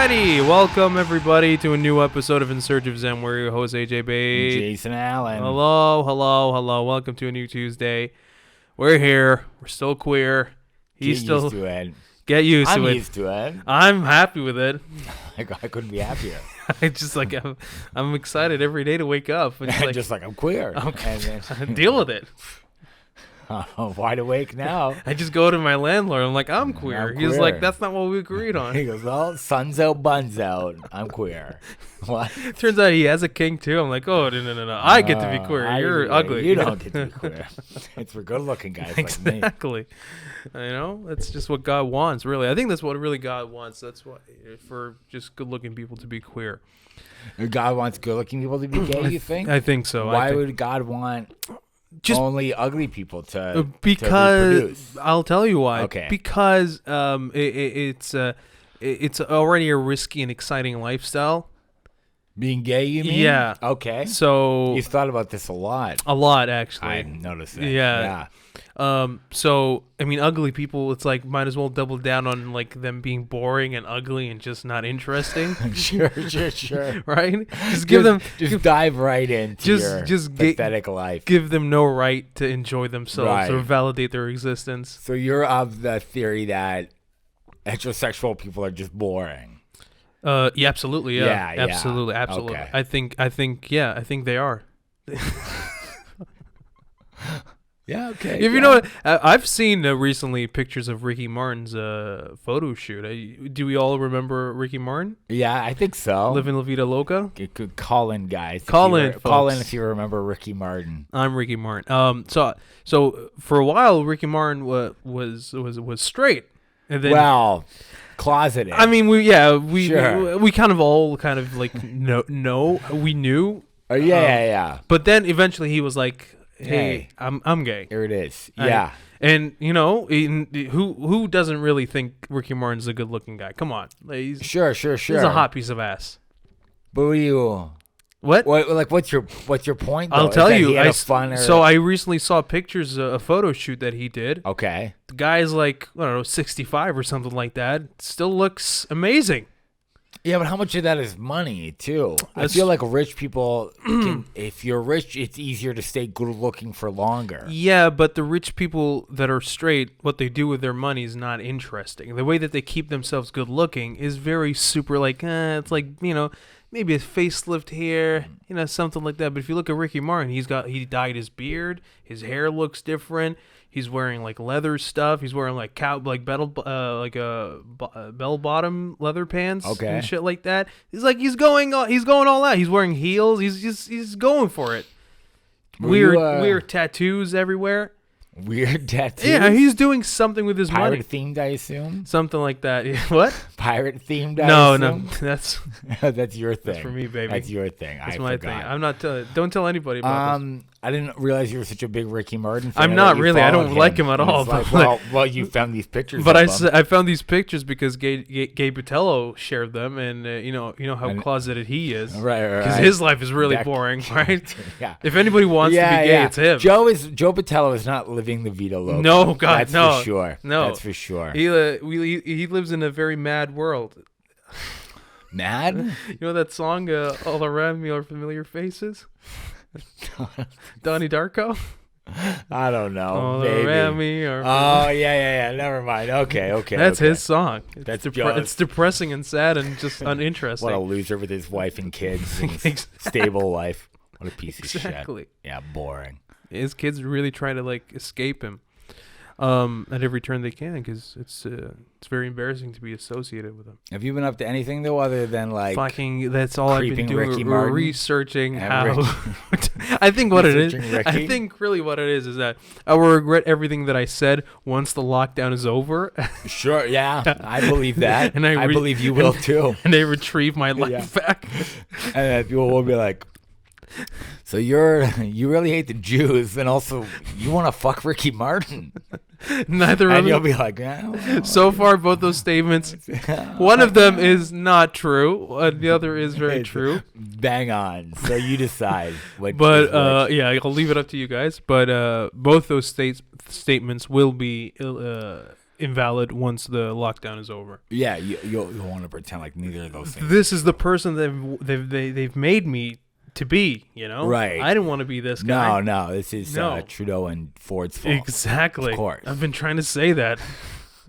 Alrighty, welcome everybody to a new episode of In Search of Zen. We're your host AJ Bay, Jason Allen. Hello. Welcome to a new Tuesday. We're here. We're still queer. He's still used to it. Get used to it. I'm used to it. I'm happy with it. I couldn't be happier. I just like I'm excited every day to wake up. It's like, just like I'm queer. Okay. Deal with it. Wide awake now. I just go to my landlord. I'm like, I'm queer. He's like, that's not what we agreed on. He goes, well, sun's out, buns out. I'm queer. What? Turns out he has a kink too. I'm like, oh no. I get to be queer. You're ugly. You don't get to be queer. It's for good-looking guys like me. Exactly. You know, that's just what God wants. Really, I think that's what really God wants. That's what for just good-looking people to be queer. God wants good-looking people to be gay. You think? I think so. Why would God want? Just only ugly people to reproduce. I'll tell you why. Okay. Because it's already a risky and exciting lifestyle. Being gay, you mean? Yeah. Okay. So you've thought about this a lot. A lot, actually. I noticed that. Yeah. So I mean, ugly people, it's like might as well double down on like them being boring and ugly and just not interesting. Sure. Right? Just dive right into your pathetic life. Give them no right to enjoy themselves or Right. validate their existence. So you're of the theory that heterosexual people are just boring. Yeah, absolutely. Yeah. Yeah. Absolutely. Okay. I think they are. Yeah, okay. If you know what, I've seen recently pictures of Ricky Martin's photo shoot. Do we all remember Ricky Martin? Yeah, I think so. Living La Vida Loca? Call in, guys. Call in if you remember Ricky Martin. I'm Ricky Martin. So for a while, Ricky Martin was straight. And then, closeted. I mean, we kind of all like we knew. Yeah. But then eventually he was like, hey, I'm gay. Here it is. Yeah. And you know, who doesn't really think Ricky Martin's a good-looking guy? Come on, Sure. He's a hot piece of ass. But what? Like, what's your point? Though? I'll tell you. So I recently saw pictures, a photo shoot that he did. Okay. The guy's like, I don't know, 65 or something like that. Still looks amazing. Yeah, but how much of that is money, too? I feel like rich people, if you're rich, it's easier to stay good looking for longer. Yeah, but the rich people that are straight, what they do with their money is not interesting. The way that they keep themselves good looking is very super, like, it's like, you know, maybe a facelift here, you know, something like that. But if you look at Ricky Martin, he dyed his beard, his hair looks different. He's wearing like leather stuff. He's wearing like bell bottom leather pants and shit like that. He's going all out. He's wearing heels. He's going for it. Weird tattoos everywhere. Weird tattoos? Yeah, he's doing something with his money. Pirate themed, I assume? Something like that. What? Pirate themed, I assume? No, that's... That's your thing. That's for me, baby. That's your thing. That's my thing. I'm not... don't tell anybody about this. I didn't realize you were such a big Ricky Martin fan. I'm not really. I don't like him at all. Well, you found these pictures. But I found these pictures because Gabe Butello shared them, and you know how closeted he is. Right. Because his life is really boring, right? Yeah. If anybody wants to be gay, it's him. Joe Butello is not living the Vida Loca. No, God, no. That's for sure. No, that's for sure. He lives in a very mad world. Mad? You know that song, All Around Me Are Familiar Faces? Donnie Darko? I don't know. All maybe. Around Me Are yeah. Never mind. Okay. That's his song. It's depressing and sad and just uninteresting. What a loser with his wife and kids and his stable life. What a piece of shit. Exactly. Yeah, boring. His kids really try to like escape him at every turn they can because it's very embarrassing to be associated with him. Have you been up to anything though other than like fucking? That's all I've been doing. Ricky Martin? Researching how. I think what it is. Ricky? I think really what it is that I will regret everything that I said once the lockdown is over. Sure. Yeah, I believe that, and I believe you will too. And they retrieve my life back. And then people will be like, so you really hate the Jews, and also you want to fuck Ricky Martin. Neither of them. And you'll be like, so far, both those statements, one of them is not true, and the other is very true. Bang on. So you decide. But yeah, I'll leave it up to you guys. But both those statements will be invalid once the lockdown is over. Yeah, you'll want to pretend like neither of those things. This is the person that they've made me to be, you know? Right. I didn't want to be this guy. No, this is Trudeau and Ford's fault. Exactly. Of course. I've been trying to say that.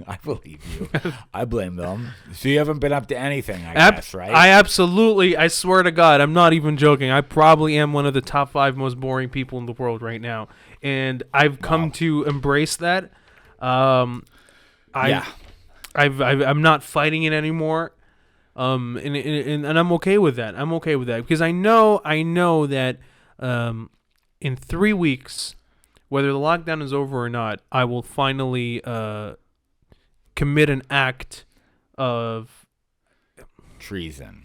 I believe you. I blame them. So you haven't been up to anything, I guess, right? I swear to God, I'm not even joking. I probably am one of the top 5 most boring people in the world right now. And I've come to embrace that. I'm not fighting it anymore. And I'm okay with that. I'm okay with that because I know that in 3 weeks, whether the lockdown is over or not, I will finally commit an act of treason.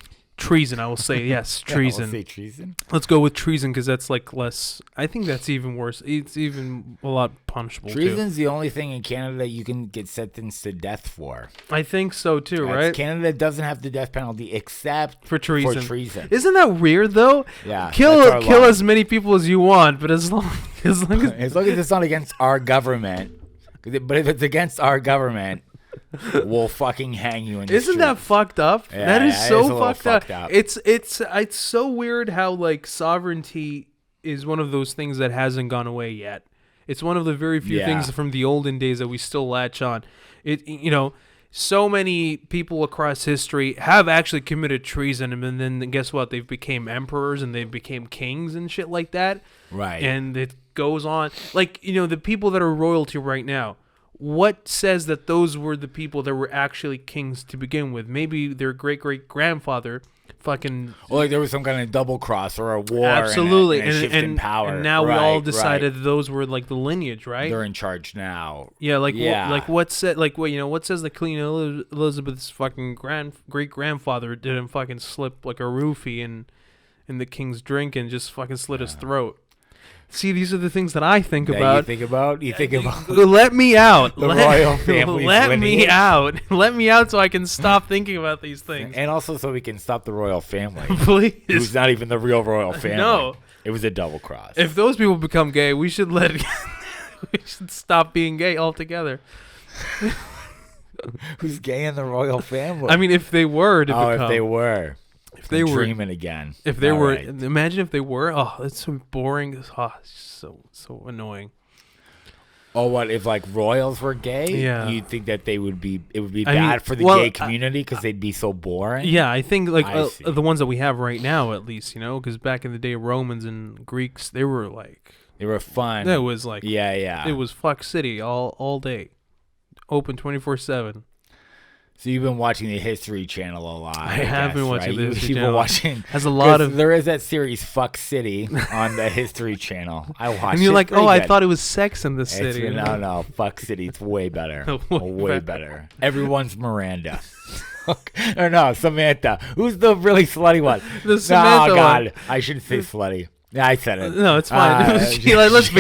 I will say yes, treason. I'll say treason. Let's go with treason because that's like less. I think that's even worse. It's even a lot punishable. Treason's the only thing in Canada you can get sentenced to death for. I think so too, right? Canada doesn't have the death penalty except for treason. Isn't that weird though? Yeah. Kill as many people as you want, but as long as it's not against our government. But if it's against our government, we'll fucking hang you in the Isn't that fucked up? Yeah, that is so fucked up. It's so weird how like sovereignty is one of those things that hasn't gone away yet. It's one of the very few things from the olden days that we still latch on. So many people across history have actually committed treason, and then guess what? They've became emperors and they became kings and shit like that. Right. And it goes on. Like, the people that are royalty right now, what says that those were the people that were actually kings to begin with? Maybe their great-great-grandfather fucking... Or like there was some kind of double cross or a war. Absolutely. And a shift in power. And now we all decided those were like the lineage, right? They're in charge now. Yeah, what says that Queen Elizabeth's fucking great-grandfather didn't fucking slip like a roofie in the king's drink and just fucking slit his throat? See, these are the things that I think about. You think about. Let me out. The royal family. Let me out. Let me out so I can stop thinking about these things. And also so we can stop the royal family. Please. Who's not even the real royal family. No. It was a double cross. If those people become gay, we should we should stop being gay altogether. Who's gay in the royal family? I mean, if they were to become. If they were. If they were dreaming again. If they were, imagine if they were. Oh, it's so boring. It's so annoying. Oh, what if like royals were gay? Yeah, you'd think that it would be bad for the gay community because they'd be so boring. Yeah, I think like the ones that we have right now, at least, because back in the day, Romans and Greeks, they were fun. It was like it was fuck city all day, open 24/7. So you've been watching the History Channel a lot. I have been watching the History Channel. You've been watching. Has a lot of. There is that series Fuck City on the History Channel. I watched it. And you're like, I thought it was Sex in the City. No, Fuck City. It's way better. way better. Everyone's Miranda. Or no, Samantha. Who's the really slutty one? The Samantha God. one. I shouldn't say slutty. Yeah, I said it. No, it's fine. Let's be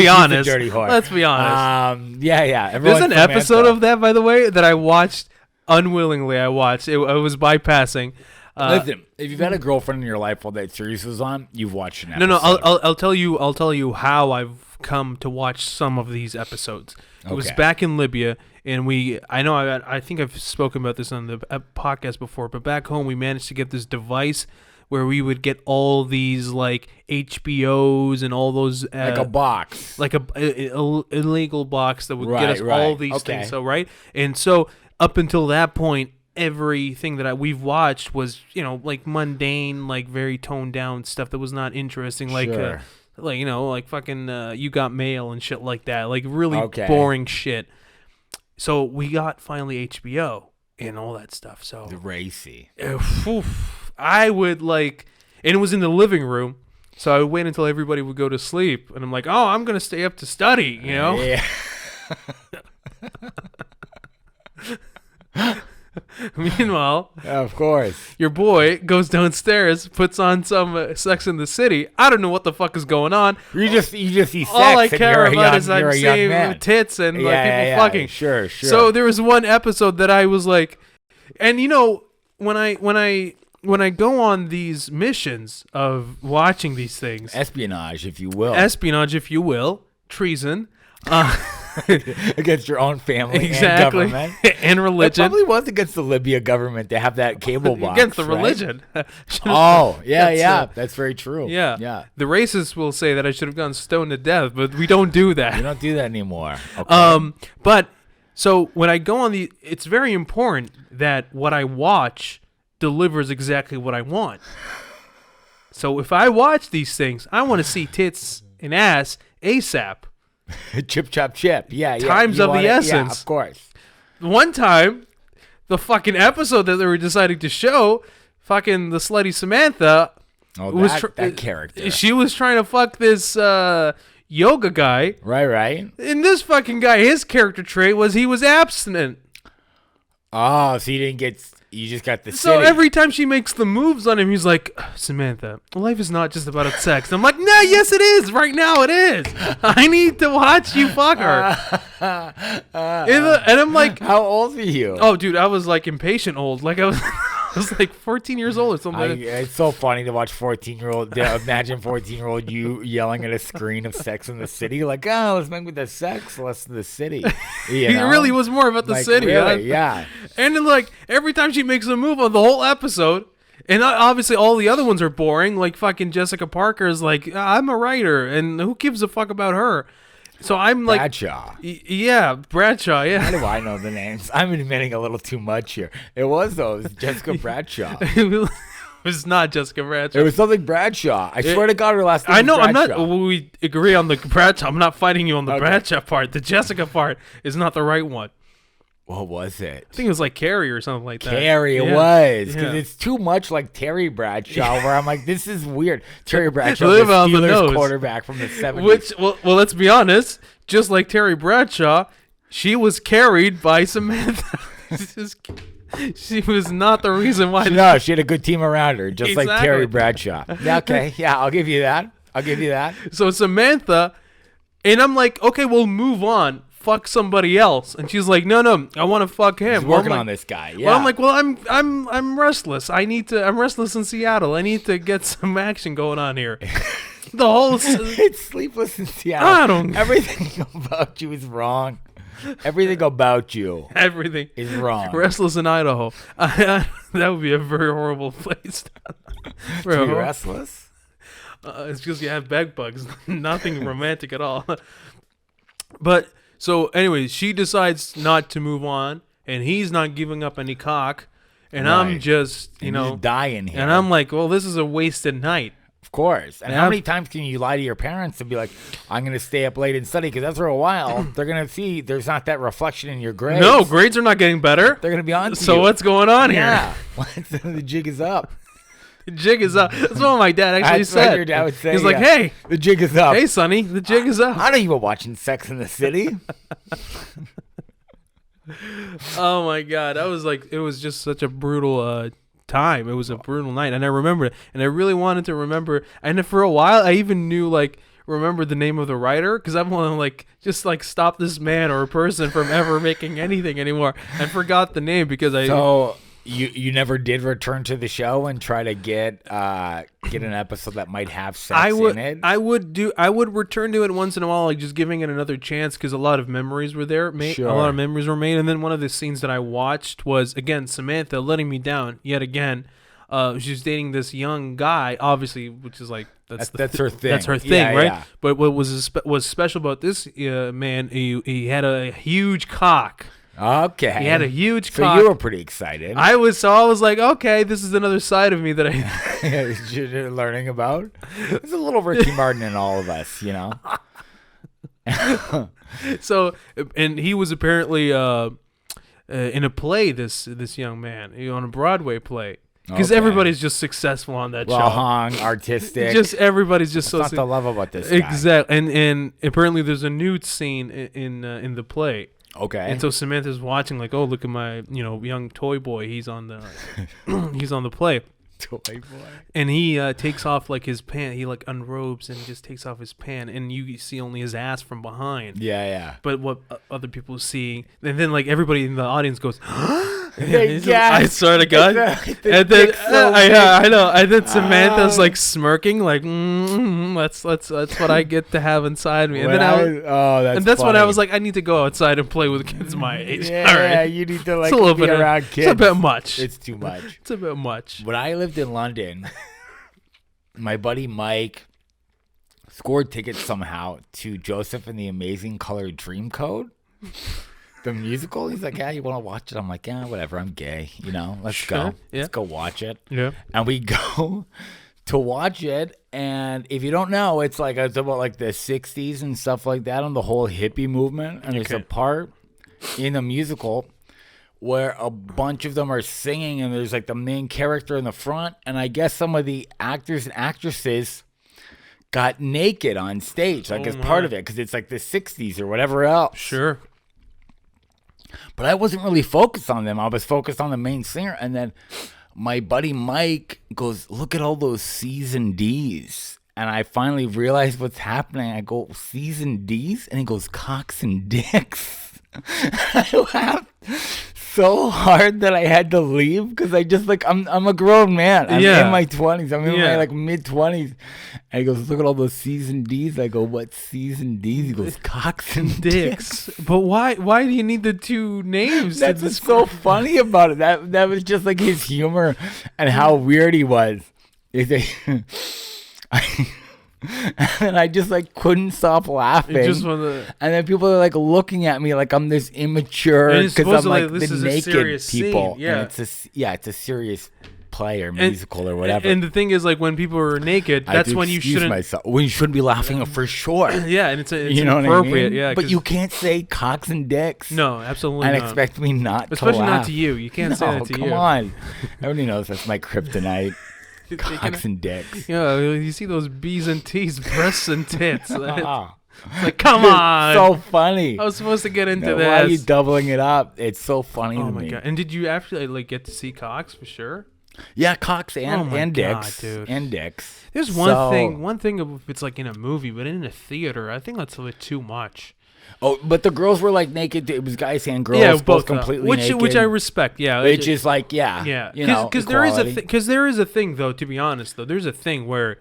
honest. She's a dirty whore. Let's be honest. Yeah. There's an episode of that, by the way, that I watched. Unwillingly, I watched it. I was bypassing. Listen, if you've had a girlfriend in your life while that series was on, you've watched an episode. No. I'll tell you how I've come to watch some of these episodes. It was back in Libya, and I think I've spoken about this on the podcast before. But back home, we managed to get this device where we would get all these like HBOs and all those like a box, like a illegal box that would get us all these things. So and so. Up until that point, everything that we've watched was, like mundane, like very toned down stuff that was not interesting, like fucking You Got Mail and shit like that, like really boring shit. So we got finally HBO and all that stuff. So the racy. I would and it was in the living room, so I would wait until everybody would go to sleep, and I'm like, I'm gonna stay up to study, Yeah. Meanwhile, of course, your boy goes downstairs, puts on some Sex in the City. I don't know what the fuck is going on. You just see sex. All I care about is I'm seeing tits and people fucking. Sure. So there was one episode that I was like, and when I go on these missions of watching these things, espionage, if you will, treason. against your own family Exactly. and government. And It religion. probably was against the Libya government to have that cable box. Against the right? religion. Oh, That's, yeah. That's very true. Yeah. Yeah. The racists will say that I should have gone stoned to death, but we don't do We that. don't do that anymore. Okay. But so when I go on it's very important that what I watch delivers exactly what I want. So if I watch these things, I want to see tits and ass ASAP. Chip, chop, chip. Yeah. Times You of want the it? essence. Yeah, of course. One time, the fucking episode that they were deciding to show, fucking the slutty Samantha Oh, was that character. She was trying to fuck this yoga guy. Right. And this fucking guy, his character trait was he was abstinent. Oh, so you just got the So city. every time she makes the moves on him, he's like, Samantha, life is not just about sex. I'm like, nah, yes it is. Right now it is. I need to watch you fuck her. And I'm like, How old are you? oh, dude, I was like impatient old. Like I was, I was like 14 years old or something. Like that. It's so funny to watch 14-year-old. Imagine 14-year-old you yelling at a screen of Sex in the City, like, oh, let's make with the sex, less than the city. You It know? really was more about the Like, city. really, yeah. And then, like, every time she makes a move on the whole episode, and obviously all the other ones are boring, like fucking Jessica Parker is like, I'm a writer, and who gives a fuck about her? So I'm like, Bradshaw. Yeah, Bradshaw, How yeah. do I know the names? I'm admitting a little too much here. It was Jessica Bradshaw. It was not Jessica Bradshaw. It was something Bradshaw. I swear to God, her last name I know, was I'm not, Bradshaw. we agree on the Bradshaw. I'm not fighting you on the Okay. Bradshaw part. The Jessica part is not the right one. What was it? I think it was like Carrie or something like that. Carrie, it Yeah. was. Because Yeah. it's too much like Terry Bradshaw, where I'm like, this is weird. Terry Bradshaw, the Live on the Steelers nose. quarterback from the 70s. Which, well, let's be honest. Just like Terry Bradshaw, she was carried by Samantha. She was not the reason why. No, she had a good team around her, just like Exactly. Terry Bradshaw. Yeah, okay. Yeah, I'll give you that. So Samantha, and I'm like, okay, we'll move on. Fuck somebody else. And she's like, no, I want to fuck him. He's working I'm like, on this guy. Yeah. Well, I'm like, well, I'm restless. I'm restless in Seattle. I need to get some action going on here. The whole. It's Sleepless in Seattle. I don't- Everything about you is wrong. Everything about you Everything is wrong. Restless in Idaho. That would be a very horrible place. For a To be hor- restless? It's because you have bed bugs. Nothing romantic at all. But so, anyway, she decides not to move on, and he's not giving up any cock, and I'm Right. just, And you're dying here. and I'm like, well, this is a wasted night. Of course. And Yeah. how many times can you lie to your parents and be like, I'm going to stay up late and study? Because after a while, they're going to see there's not that reflection in your grades. No, grades are not getting better. They're going to be on to So you. what's going on Yeah. here? The jig is up. The jig is up. That's what my dad actually That's what said. your dad would say, He's like, yeah. hey, The jig is up. hey, Sonny, the jig is up. I know you were watching Sex in the City. Oh my god, that was like, it was just such a brutal time. It was a brutal night, and I remember it, and I really wanted to remember. And for a while, I even knew remember the name of the writer, because I'm like, just like stop this man or a person from ever making anything anymore. I forgot the name because I. So you never did return to the show and try to get an episode that might have sex in it? I would return to it once in a while, like just giving it another chance, because a lot of memories were there. Sure. A lot of memories were made, and then one of the scenes that I watched was, again, Samantha letting me down yet again. She's dating this young guy, obviously, which is like that's her thing. That's her thing, Yeah, right? yeah. But what was special about this man? He had a huge cock. Okay. He had a huge So cock. you were pretty excited. I was like, okay, this is another side of me that I. You're learning about. There's a little Ricky Martin in all of us, you know. So, and he was apparently in a play. This young man, on a Broadway play, because Okay. everybody's just successful on that Well show. hung, artistic. Just everybody's just That's so not the love about this guy. exactly. And apparently there's a nude scene in the play. Okay. And so Samantha's watching, like, oh, look at my young toy boy. He's on the he's on the play. Toy boy. And he takes off like his pant. He like unrobes and just takes off his pant, and you see only his ass from behind. Yeah. But what other people see, and then like everybody in the audience goes, I swear to God. And then I know. And then Samantha's like smirking, like that's what I get to have inside me. And then that's when I was like, I need to go outside and play with kids my age. Yeah, all right. you need to like be around kids. It's a bit much. It's too much. It's a bit much. When I lived in London, my buddy Mike scored tickets somehow to Joseph and the Amazing Color Dreamcoat. The musical. He's like, yeah, you want to watch it? I'm like, yeah, whatever. I'm gay. Let's go. Yeah. Let's go watch it. Yeah. And we go to watch it. And if you don't know, it's about like the 60s and stuff like that and the whole hippie movement. And there's a part in the musical where a bunch of them are singing and there's like the main character in the front. And I guess some of the actors and actresses got naked on stage, like as part of it, because it's like the 60s or whatever else. Sure. But I wasn't really focused on them. I was focused on the main singer. And then my buddy Mike goes, look at all those Cees and Dees. And I finally realized what's happening. I go, Cees and Dees? And he goes, cocks and dicks. I laughed so hard that I had to leave because I just I'm a grown man. I'm in my 20s. I'm in my mid 20s. And he goes, look at all those Cees and Dees. I go, what Cees and Dees? He goes, cocks and dicks. But why do you need the two names? That's what's so funny about it. That was just like his humor and how weird he was. And I just couldn't stop laughing. And then people are looking at me like I'm this immature because I'm the naked people. Scene. Yeah, and it's a serious play or musical or whatever. And the thing is, when people are naked, that's when you shouldn't. When you shouldn't be laughing for sure. Yeah, and it's you know inappropriate. What I mean? Yeah, but you can't say cocks and dicks. No, absolutely and not. Expect me not Especially to laugh. not to you. You can't say that to you. Come on. Everybody knows that's my kryptonite. Cocks and dicks. You see those B's and T's, breasts and tits. Come on. So funny. I was supposed to get into this. Why are you doubling it up? It's so funny to me. Oh my God. And did you actually get to see cocks for sure? Yeah, cocks and dicks. Dude. And dicks. There's one thing if it's in a movie, but in a theater, I think that's a bit too much. Oh, but the girls were naked. It was guys and girls, both completely naked. Which I respect. Yeah, which is because there is a thing though. To be honest, though, there's a thing where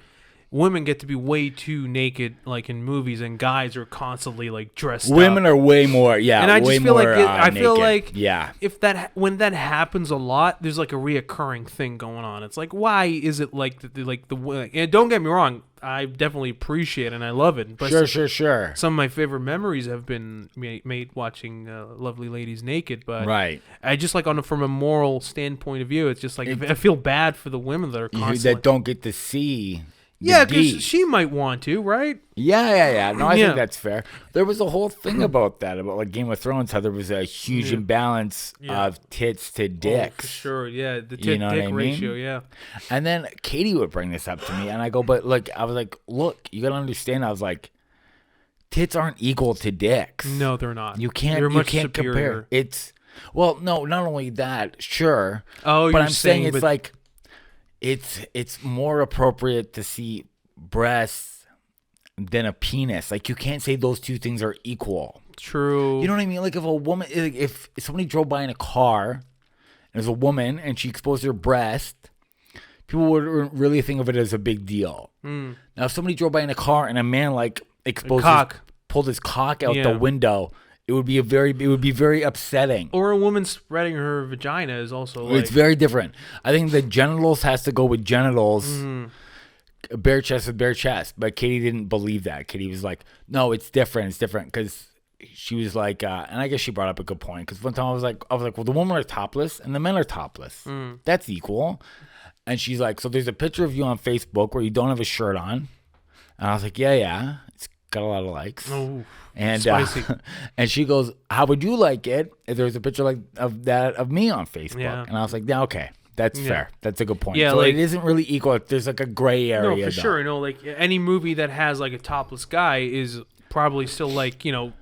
women get to be way too naked, in movies, and guys are constantly dressed. Women are way more, and I just feel naked. If when that happens a lot, there's a reoccurring thing going on. It's why is it the and don't get me wrong, I definitely appreciate it and I love it. But sure. Some of my favorite memories have been made watching lovely ladies naked. But right, I just from a moral standpoint of view, it's just I feel bad for the women that are constantly that don't get to see. Yeah, because she might want to, right? Yeah. No, I think that's fair. There was a whole thing about that, about Game of Thrones, how there was a huge imbalance of tits to dicks. Oh, for sure, yeah. The tit-dick ratio, yeah. And then Katie would bring this up to me, and I go, but I was like, look, you got to understand. I was like, tits aren't equal to dicks. No, they're not. You can't compare. It's, no, not only that, sure. Oh, but I'm saying it's it's more appropriate to see breasts than a penis. You can't say those two things are equal. True. You know what I mean? If a woman, if somebody drove by in a car and there's a woman and she exposed her breast, people would really think of it as a big deal. Now, if somebody drove by in a car and a man pulled his cock out the window, it would be very upsetting. Or a woman spreading her vagina is also it's very different. I think the genitals has to go with genitals. Bare chest with bare chest. But Katie didn't believe that. Katie was like, no, it's different. It's different. Because she was like, and I guess she brought up a good point. Because one time I was like, well, the women are topless and the men are topless. That's equal. And she's like, so there's a picture of you on Facebook where you don't have a shirt on. And I was like, yeah. It's got a lot of likes. Oh. And and she goes, how would you like it if there was a picture of me on Facebook? Yeah. And I was like, yeah, okay, that's fair. That's a good point. Yeah, so it isn't really equal. There's a gray area. No, for sure. Any movie that has a topless guy is probably still PG,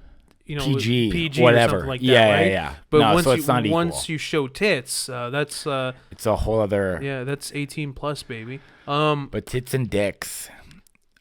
whatever, or something like that, right? Yeah. But once you show tits, that's it's a whole other. Yeah, that's 18+, baby. But tits and dicks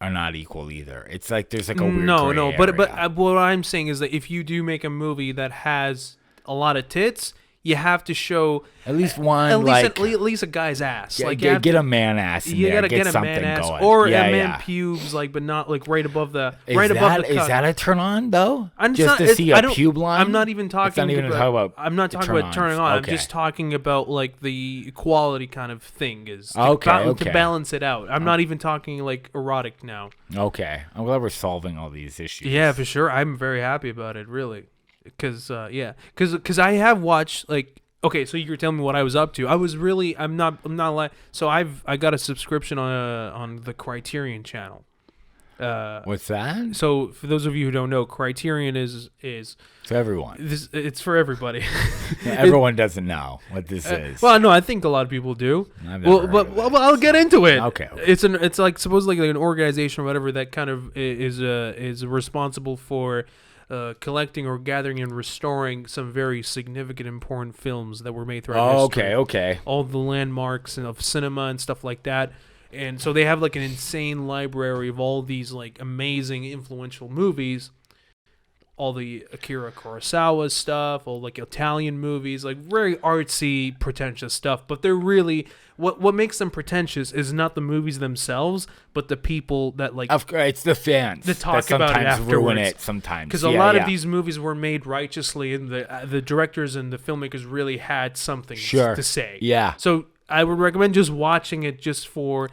are not equal either. It's there's a weird gray area. But what I'm saying is that if you do make a movie that has a lot of tits, you have to show at least one, at least a guy's ass. Yeah, Like get a man ass. In you there. gotta get a something man ass going. or a man pubes, like, but not like right above the above the cut. Is that a turn on though? I'm just to see a pube line. I'm not even talking about. I'm not talking about turning on. Okay. I'm just talking about like the equality kind of thing is to balance it out. I'm not even talking like erotic now. Okay, I'm glad we're solving all these issues. Yeah, for sure. I'm very happy about it, really, because I have watched like. Okay, so you're telling me what I was up to. I'm not lying. So I got a subscription on the Criterion channel. What's that? So for those of you who don't know, Criterion is for everyone. It's for everybody. Everyone doesn't know what this is. Well, no, I think a lot of people do. Well, I'll get into it. Okay. It's like supposedly like an organization or whatever that kind of is responsible for collecting or gathering and restoring some very significant, important films that were made throughout history. Okay. All the landmarks of cinema and stuff like that. And so they have like an insane library of all these like amazing, influential movies. All the Akira Kurosawa stuff, all like Italian movies, like very artsy, pretentious stuff. But they're really what makes them pretentious is not the movies themselves, but the people that like. Of course, it's the fans that talk that about it afterwards. Ruin it sometimes because a lot of these movies were made righteously, and the directors and the filmmakers really had something to say. Yeah. So I would recommend just watching it just for.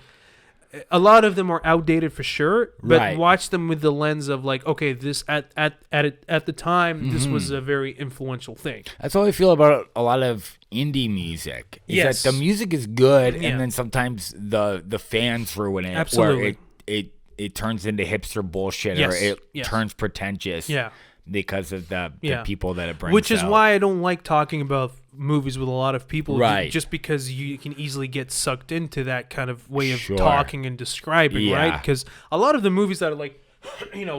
A lot of them are outdated for sure, but watch them with the lens of like, okay, this at the time, this was a very influential thing. That's how I feel about a lot of indie music. Is that the music is good, and then sometimes the fans ruin it. Absolutely. Where it turns into hipster bullshit, or it turns pretentious. Yeah. Because of the people that it brings Which is out. why I don't like talking about movies with a lot of people. Right. Just because you can easily get sucked into that kind of way of talking and describing, right? Because a lot of the movies that are like,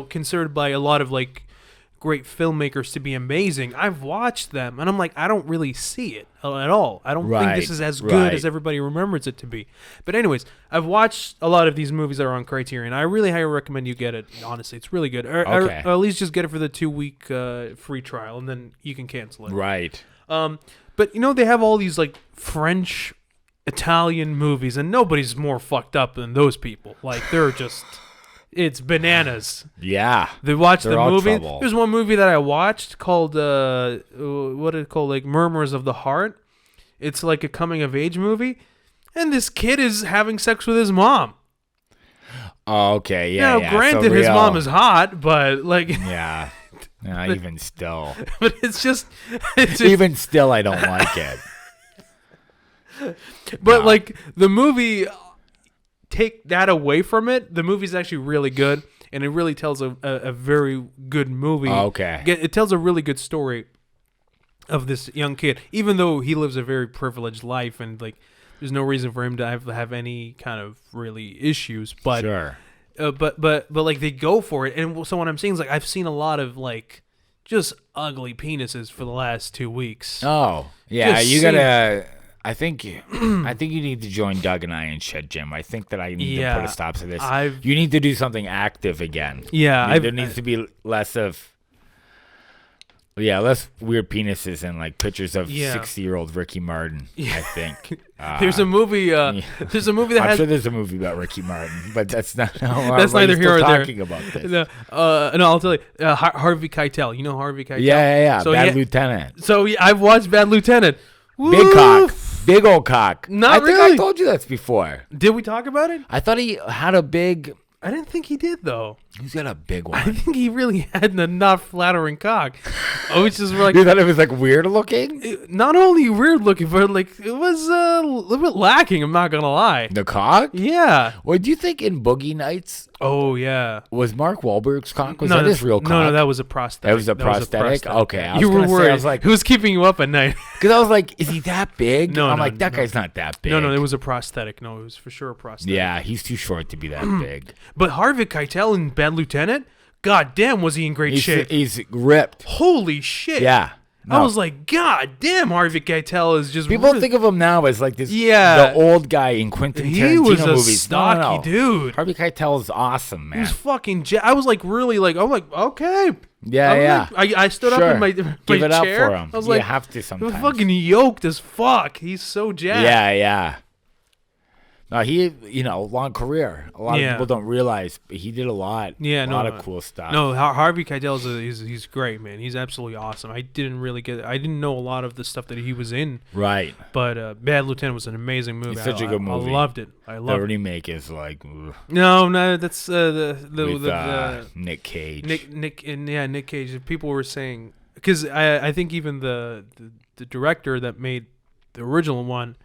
considered by a lot of like great filmmakers to be amazing, I've watched them and I'm like, I don't really see it at all. I don't think this is as good as everybody remembers it to be. But anyways, I've watched a lot of these movies that are on Criterion. I really highly recommend you get it. Honestly, it's really good. Or at least just get it for the 2-week free trial, and then you can cancel it. Right. But they have all these like French, Italian movies, and nobody's more fucked up than those people. Like they're just. It's bananas. Yeah. They watch the movie. Trouble. There's one movie that I watched called what is it called? Like Murmurs of the Heart. It's like a coming of age movie, and this kid is having sex with his mom. Oh, okay. Yeah. Now, granted, his mom is hot, but like. Yeah. Even still. But it's just even still, I don't like it. But like the movie. Take that away from it, the movie's actually really good, and it really tells a very good movie. Okay. It tells a really good story of this young kid, even though he lives a very privileged life, and like there's no reason for him to have any kind of really issues. But sure. But like they go for it, and so what I'm saying is like I've seen a lot of like just ugly penises for the last 2 weeks. Oh yeah, you gotta. I think you need to join Doug and I in Shed Gym. I think that I need to put a stop to this. You need to do something active again. Yeah. There needs to be less weird penises and like pictures of 60-year-old Ricky Martin, I think. There's a movie there's a movie that I'm sure there's a movie about Ricky Martin, but that's not how that's neither here nor there. Talking about this. No, I'll tell you. Harvey Keitel. You know Harvey Keitel? Yeah. So Bad Lieutenant. So I've watched Bad Lieutenant. Big cock. Big old cock. Not I think really. I told you that before. Did we talk about it? I thought he had a big... I didn't think he did, though. He's got a big one. I think he really had an not flattering cock. Which is like... You thought it was like weird looking? Not only weird looking, but like it was a little bit lacking, I'm not going to lie. The cock? Yeah. What do you think in Boogie Nights? Oh, yeah. Was Mark Wahlberg's cock? Was that his real cock? No, that was a prosthetic. That was a prosthetic? Okay. You were worried. I was like, who's keeping you up at night? Because I was like, is he that big? No, I'm like, that guy's not that big. No, it was a prosthetic. No, it was for sure a prosthetic. Yeah, he's too short to be that big. But Harvey Keitel in Bad Lieutenant, god damn, was he in great shape. He's ripped. Holy shit. Yeah. I was like, God damn, Harvey Keitel is just... People think of him now as like this, Yeah. the old guy in Quentin Tarantino He was a movies. stocky dude. Harvey Keitel is awesome, man. He was fucking... I was like, really like... I'm like, okay. Yeah. Like, I stood up in my chair. Give it up for him. I was like, you have to sometimes. Fucking yoked as fuck. He's so jacked. Yeah. No, he, long career. A lot of people don't realize, but he did a lot. Yeah, a lot of cool stuff. No, Harvey Keitel he's great, man. He's absolutely awesome. I didn't know a lot of the stuff that he was in. Right. But Bad Lieutenant was an amazing movie. It's such a good movie. I loved it. The remake is like... Ugh. No, that's Nick Cage. Nick Cage. People were saying... Because I think even the director that made the original one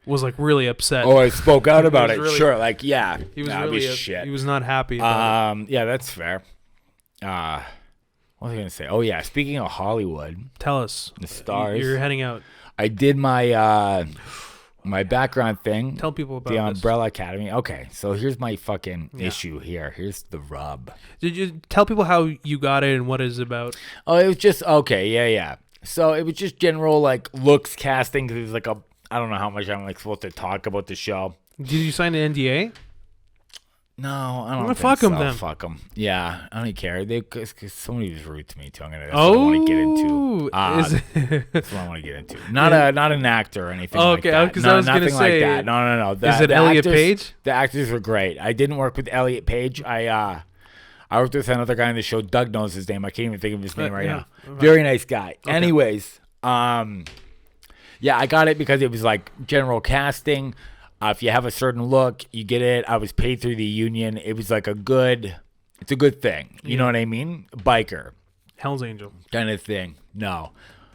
was like really upset. Oh, I spoke out about it. Really, sure, like he was really shit. He was not happy about it. Yeah, that's fair. What was I gonna say? Oh yeah, speaking of Hollywood, tell us the stars. You're heading out. I did my my background thing. Tell people about the Umbrella Academy. Okay, so here's my fucking issue here. Here's the rub. Did you tell people how you got it and what it's about? Oh, it was just okay. Yeah. So it was just general like looks casting because it was like I don't know how much I'm like supposed to talk about the show. Did you sign an NDA? No, I don't think fuck so. them then. Fuck them. Yeah, I don't care. Cause somebody was rude to me too. That's what I want to get into. That's what I want to get into. Not an actor or anything like that. Because I was going to say. Like that. No. Is it Elliot Page? The actors were great. I didn't work with Elliot Page. I worked with another guy on the show. Doug knows his name. I can't even think of his name right now. Very nice guy. Okay. Anyways, yeah, I got it because it was like general casting. If you have a certain look, you get it. I was paid through the union. It was like it's a good thing. You know what I mean? Biker. Hell's Angel. Kind of thing. No.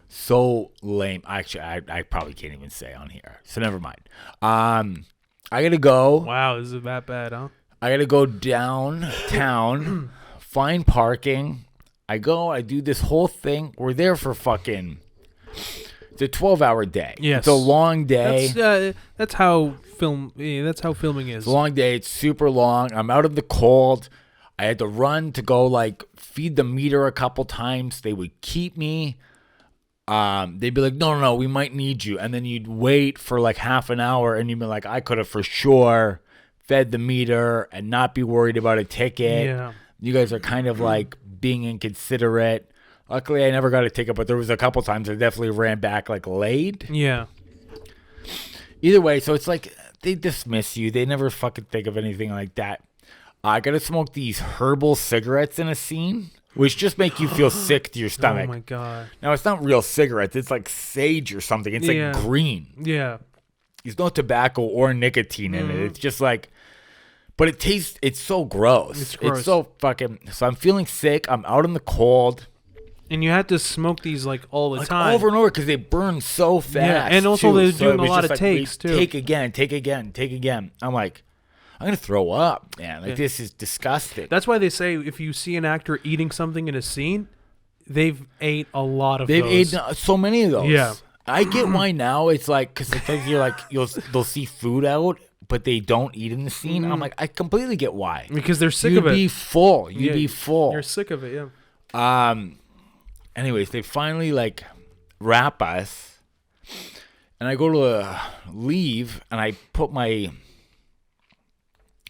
So lame. Actually, I probably can't even say on here. So never mind. I got to go. Wow, is it that bad, huh? I got to go downtown, find parking. I do this whole thing. We're there for fucking... It's a 12-hour day. Yes. It's a long day. That's how filming is. It's a long day. It's super long. I'm out in the cold. I had to run to go like feed the meter a couple times. They would keep me. They'd be like, no, we might need you. And then you'd wait for like half an hour and you'd be like, I could have for sure fed the meter and not be worried about a ticket. Yeah. You guys are kind of like being inconsiderate. Luckily, I never got a ticket, but there was a couple times I definitely ran back like late. Yeah. Either way, so it's like they dismiss you. They never fucking think of anything like that. I got to smoke these herbal cigarettes in a scene, which just make you feel sick to your stomach. Oh, my God. Now, it's not real cigarettes. It's like sage or something. It's like green. Yeah. There's no tobacco or nicotine in it. It's just like... But it's so gross. It's gross. It's so fucking... So I'm feeling sick. I'm out in the cold. And you had to smoke these like all the time. Over and over because they burn so fast. Yeah, and also they're doing a lot of takes too. Take again. I'm like, I'm going to throw up, man. Like, this is disgusting. That's why they say if you see an actor eating something in a scene, they've ate a lot of those. They've ate so many of those. Yeah. I get why now. It's like, because you're like, they'll see food out, but they don't eat in the scene. I'm like, I completely get why. Because they're sick of it. You'd be full. You're sick of it, yeah. Anyways, they finally like wrap us, and I go to leave, and I put my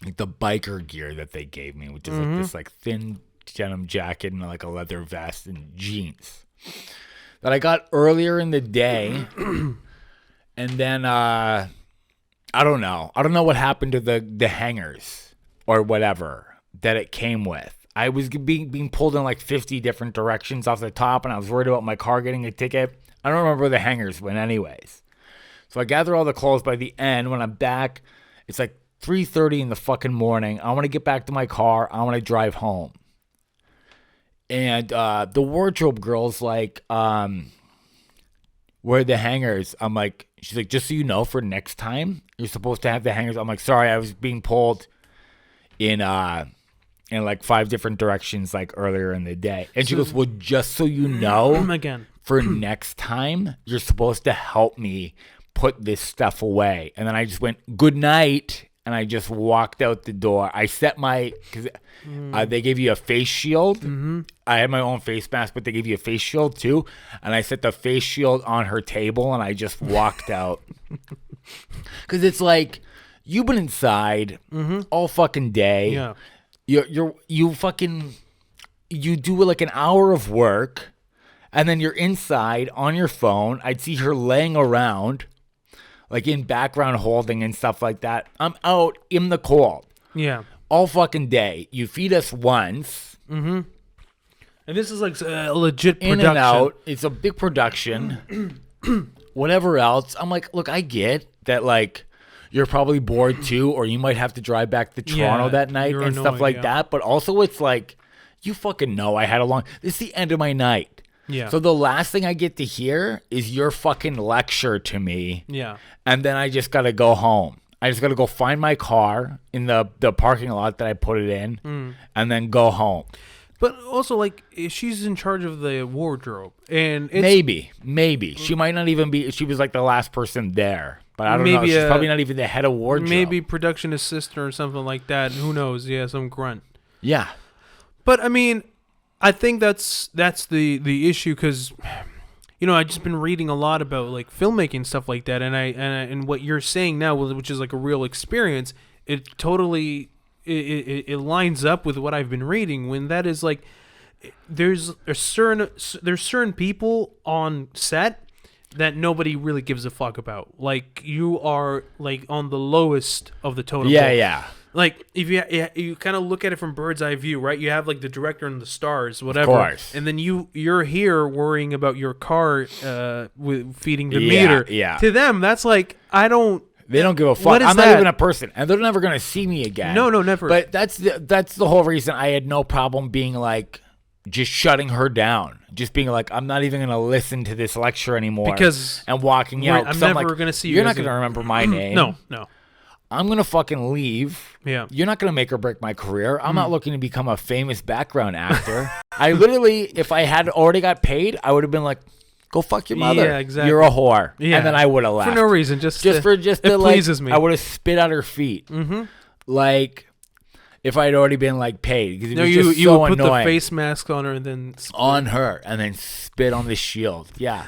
the biker gear that they gave me, which is like this like thin denim jacket and like a leather vest and jeans that I got earlier in the day, and then I don't know what happened to the hangers or whatever that it came with. I was being pulled in like 50 different directions off the top, and I was worried about my car getting a ticket. I don't remember where the hangers went anyways. So I gather all the clothes. By the end, when I'm back, it's like 3:30 in the fucking morning. I want to get back to my car. I want to drive home. And the wardrobe girl's like, where are the hangers? I'm like, she's like, just so you know, for next time, you're supposed to have the hangers. I'm like, sorry, I was being pulled in like 5 different directions like earlier in the day. And she goes, well, just so you know, again, for next time, you're supposed to help me put this stuff away. And then I just went, good night. and I just walked out the door. I set because they gave you a face shield. Mm-hmm. I had my own face mask, but they gave you a face shield too. And I set the face shield on her table, and I just walked out. Because it's like, you've been inside all fucking day. Yeah. You do like an hour of work, and then you're inside on your phone. I'd see her laying around, like in background holding and stuff like that. I'm out in the cold. Yeah. All fucking day. You feed us once. Mm-hmm. And this is like a legit In production. and out. It's a big production. Whatever else. I'm like, look, I get that, like, you're probably bored too, or you might have to drive back to Toronto that night and stuff like that. But also, it's like, you fucking know I had this is the end of my night. Yeah. So the last thing I get to hear is your fucking lecture to me. Yeah. And then I just got to go home. I just got to go find my car in the parking lot that I put it in and then go home. But also, like, she's in charge of the wardrobe. And it's, Maybe. She might not even be. She was like the last person there. But I don't know. She's probably not even the head of wardrobe. Maybe production assistant or something like that. Who knows? Yeah, some grunt. Yeah. But, I mean, I think that's the issue because, you know, I've just been reading a lot about, like, filmmaking stuff like that. And what you're saying now, which is like a real experience, it totally... It lines up with what I've been reading when that is like there's certain people on set that nobody really gives a fuck about. Like you are like on the lowest of the totem pole. Yeah. Like if you kind of look at it from bird's eye view, right? You have like the director and the stars, whatever. Of course. And then you're here worrying about your car with feeding the meter. Yeah. To them, that's like They don't give a fuck. What is I'm that? not even a person, and they're never gonna see me again. No, never. But that's the whole reason I had no problem being like just shutting her down, just being like, I'm not even gonna listen to this lecture anymore and walking out. I'm never gonna see you. You're not gonna remember my name. No. I'm gonna fucking leave. Yeah. You're not gonna make or break my career. I'm not looking to become a famous background actor. I literally, if I had already got paid, I would have been like, go fuck your mother. Yeah, exactly. You're a whore. Yeah. And then I would have left. For no reason. Just it pleases me. I would have spit at her feet. Mm-hmm. Like, if I'd already been, like, paid. Because you would put the face mask on her and then... On her. And then spit on the shield. Yeah.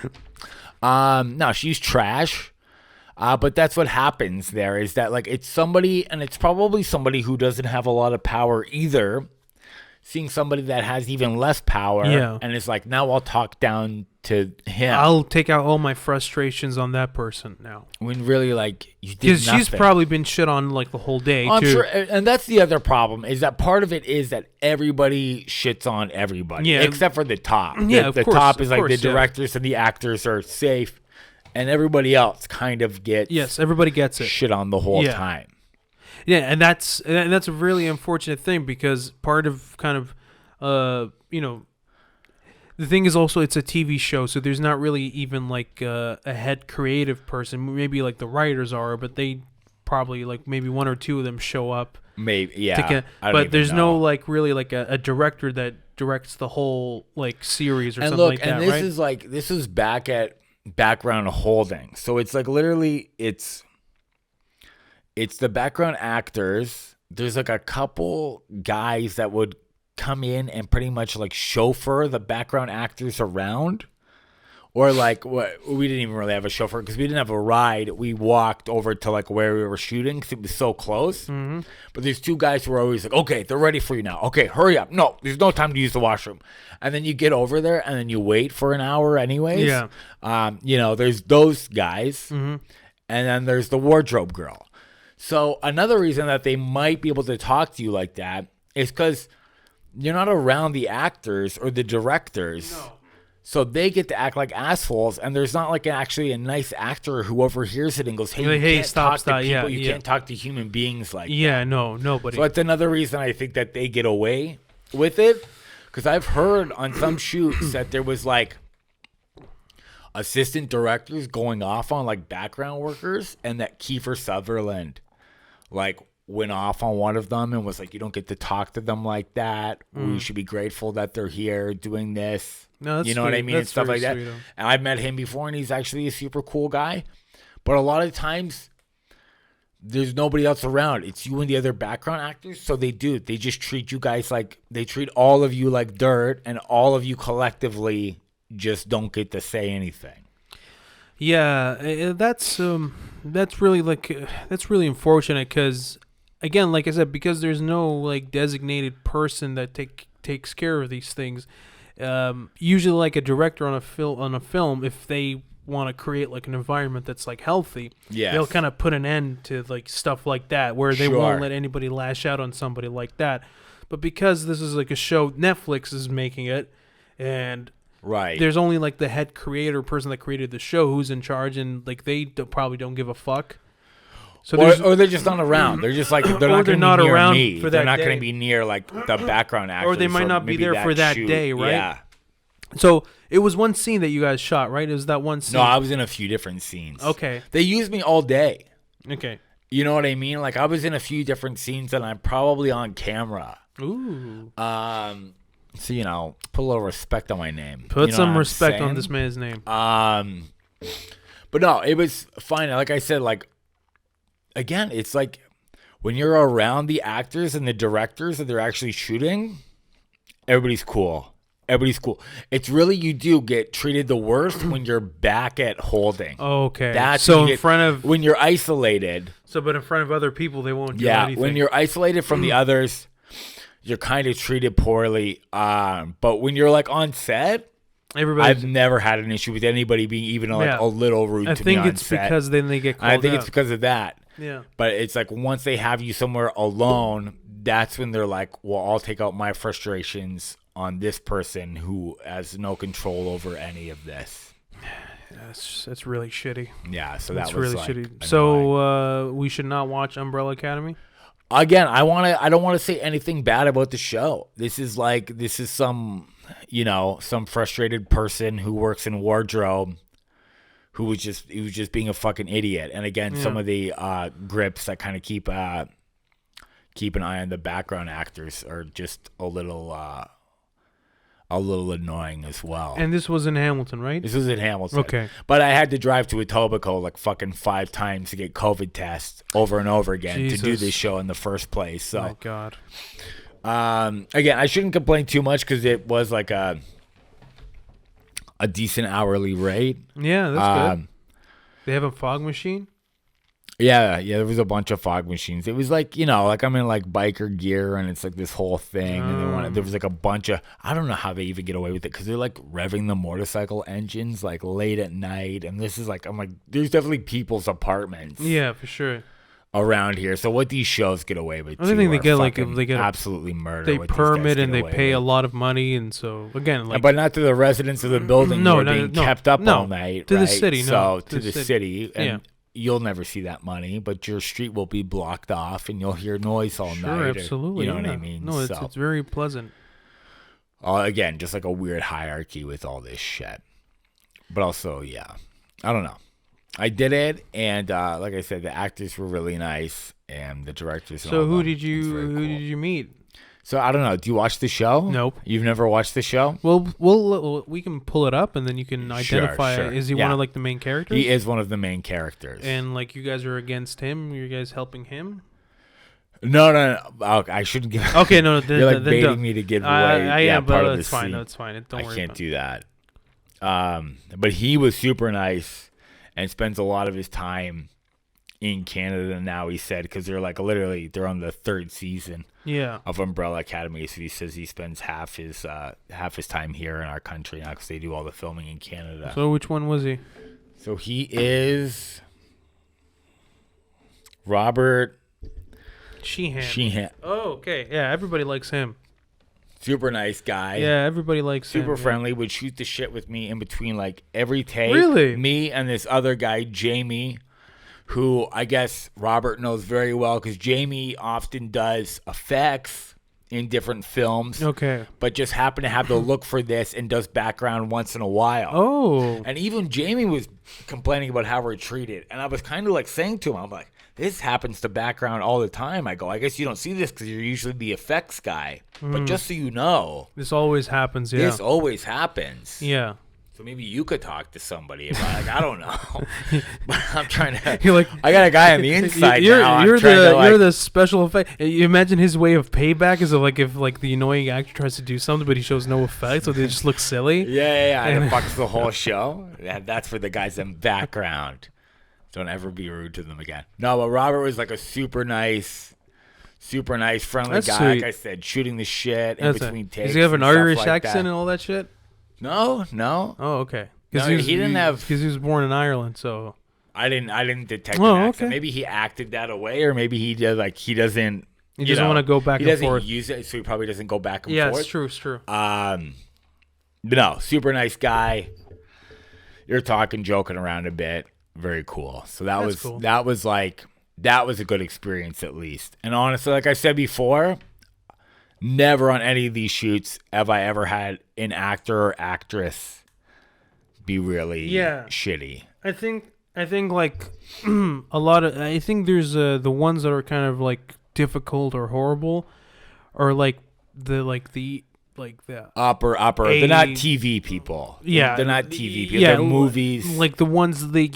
No, she's trash. But that's what happens there is that, like, it's somebody, and it's probably somebody who doesn't have a lot of power either, seeing somebody that has even less power, and it's like, now I'll talk down to him. I'll take out all my frustrations on that person now. When really, like, you did because nothing. she's probably been shit on like the whole day. I'm too. sure, and that's the other problem is that part of it is that everybody shits on everybody, except for the top. Yeah, the top is like the directors and the actors are safe, and everybody else kind of gets everybody gets it shit on the whole time. Yeah, and that's a really unfortunate thing because part of kind of the thing is also it's a TV show, so there's not really even like a head creative person. Maybe like the writers are, but they probably like maybe one or two of them show up. Maybe but there's no like really like a director that directs the whole like series or something like that. And this is like this is back at background holding, so it's like literally it's the background actors. There's like a couple guys that would come in and pretty much like chauffeur the background actors around, or like we didn't even really have a chauffeur because we didn't have a ride. We walked over to like where we were shooting because it was so close. Mm-hmm. But there's two guys who are always like, okay, they're ready for you now. Okay, hurry up. No, there's no time to use the washroom. And then you get over there and then you wait for an hour anyways. Yeah. There's those guys, and then there's the wardrobe girl. So another reason that they might be able to talk to you like that is because you're not around the actors or the directors. No. So they get to act like assholes, and there's not like actually a nice actor who overhears it and goes, hey, you can't talk to people, you can't talk to human beings like that. Yeah, no, nobody. So that's another reason I think that they get away with it, because I've heard on some shoots that there was like assistant directors going off on like background workers, and that Kiefer Sutherland like went off on one of them and was like, you don't get to talk to them like that. We should be grateful that they're here doing this. No, that's you know what I mean? That's and stuff like that. Sweet. And I've met him before, and he's actually a super cool guy. But a lot of times there's nobody else around. It's you and the other background actors. So they just treat you guys like, they treat all of you like dirt, and all of you collectively just don't get to say anything. Yeah, that's really that's really unfortunate because, again, like I said, because there's no like designated person that takes care of these things. Usually, like a director on a film, if they want to create like an environment that's like healthy, they'll kind of put an end to like stuff like that, where they won't let anybody lash out on somebody like that. But because this is like a show, Netflix is making it, and there's only like the head creator person that created the show who's in charge, and like they probably don't give a fuck. So or they're just not around. They're just like they're not going to be near around me. for that They're not day. going to be near like the background actors. Or they might not be there for that day, right? Yeah. So it was one scene that you guys shot, right? It was that one scene. No, I was in a few different scenes. Okay. They used me all day. Okay. You know what I mean? Like I was in a few different scenes, and I'm probably on camera. Ooh. So put a little respect on my name. Put some respect on this man's name. But no, it was fine. Like I said, like again, it's like when you're around the actors and the directors that they're actually shooting, everybody's cool. Everybody's cool. It's really, you do get treated the worst when you're back at holding. Okay. That's so in front of when you're isolated. So, but in front of other people, they won't do anything. When you're isolated from the others, you're kind of treated poorly. But when you're like on set, I've never had an issue with anybody being even like a little rude to me on set. I think it's because then they get called I think it's because of that. Yeah. But it's like once they have you somewhere alone, that's when they're like, well, I'll take out my frustrations on this person who has no control over any of this. That's really shitty. Yeah, so that's really shitty. Annoying. So we should not watch Umbrella Academy? Again, I don't want to say anything bad about the show. This is some some frustrated person who works in wardrobe who was just being a fucking idiot. And again, some of the grips that kind of keep an eye on the background actors are just a little annoying as well. And this was in Hamilton, right? This was in Hamilton. Okay. But I had to drive to Etobicoke like fucking 5 times to get COVID tests over and over again to do this show in the first place. So, my God. Again, I shouldn't complain too much because it was like a decent hourly rate. Yeah, that's good. They have a fog machine? Yeah, there was a bunch of fog machines. It was like, like I'm in like biker gear and it's like this whole thing. And there was like a bunch of, I don't know how they even get away with it because they're like revving the motorcycle engines like late at night. And this is like, I'm like, there's definitely people's apartments. Yeah, for sure. Around here. So what these shows get away with, I think they get like, if they get absolutely murder. They permit and they pay a lot of money. And so, again, like. But not to the residents of the building who are being kept up all night. To the city, So to the city. And you'll never see that money, but your street will be blocked off and you'll hear noise all night. Sure, absolutely. You know what I mean? No, it's very pleasant. Again, just like a weird hierarchy with all this shit. But also, I don't know. I did it, and like I said, the actors were really nice, and the directors. So who did you meet? So I don't know. Do you watch the show? Nope. You've never watched the show? Well, we can pull it up, and then you can identify. Sure. Is he one of like the main characters? He is one of the main characters. And like you guys are against him. You guys helping him? No. I shouldn't give. Okay, no. You're like baiting me to give away. I am, part but of it's the fine. scene. No, it's fine. Don't worry. I can't do that. But he was super nice and spends a lot of his time in Canada now, he said, because they're like literally they're on the 3rd season of Umbrella Academy. So he says he spends half his time here in our country now because they do all the filming in Canada. So which one was he? So he is Robert Sheehan. Oh, okay. Yeah, everybody likes him. Super nice guy. Yeah, everybody likes him. Super friendly. Would shoot the shit with me in between like every take. Really? Me and this other guy, Jamie, who I guess Robert knows very well because Jamie often does effects in different films. Okay. But just happened to have the look for this and does background once in a while. Oh. And even Jamie was complaining about how we're treated. And I was kind of like saying to him, I'm like, this happens to background all the time. I go, I guess you don't see this because you're usually the effects guy. But just so you know. This always happens, yeah. This always happens. Yeah. So maybe you could talk to somebody about, like, I don't know. But I'm trying to. You're like, I got a guy on the inside now. You're the special effect. You imagine his way of payback is like if like the annoying actor tries to do something, but he shows no effect, so they just look silly. Yeah. And it fucks the whole show. That's for the guys in background. Don't ever be rude to them again. No, but Robert was like a super nice, friendly That's guy. sweet. Like I said, shooting the shit in between takes. Does he have an and stuff Irish like accent that. and all that shit? No. Oh, okay. No, he didn't have. Because he was born in Ireland, so I didn't detect Oh, an accent. okay. Maybe he acted that away, or maybe he does like he doesn't. he doesn't want to go back He and doesn't forth. use it, so he probably doesn't go back and Yeah, forth. it's true. It's true. But no, super nice guy. You're talking, joking around a bit. Very cool. So That's cool. that was a good experience at least. And honestly, like I said before, never on any of these shoots have I ever had an actor or actress be really shitty. I think like a lot of. I think there's the ones that are kind of like difficult or horrible, or like the Upper. They're not TV people. Yeah, They're not TV people. Yeah, They're movies. Like the ones the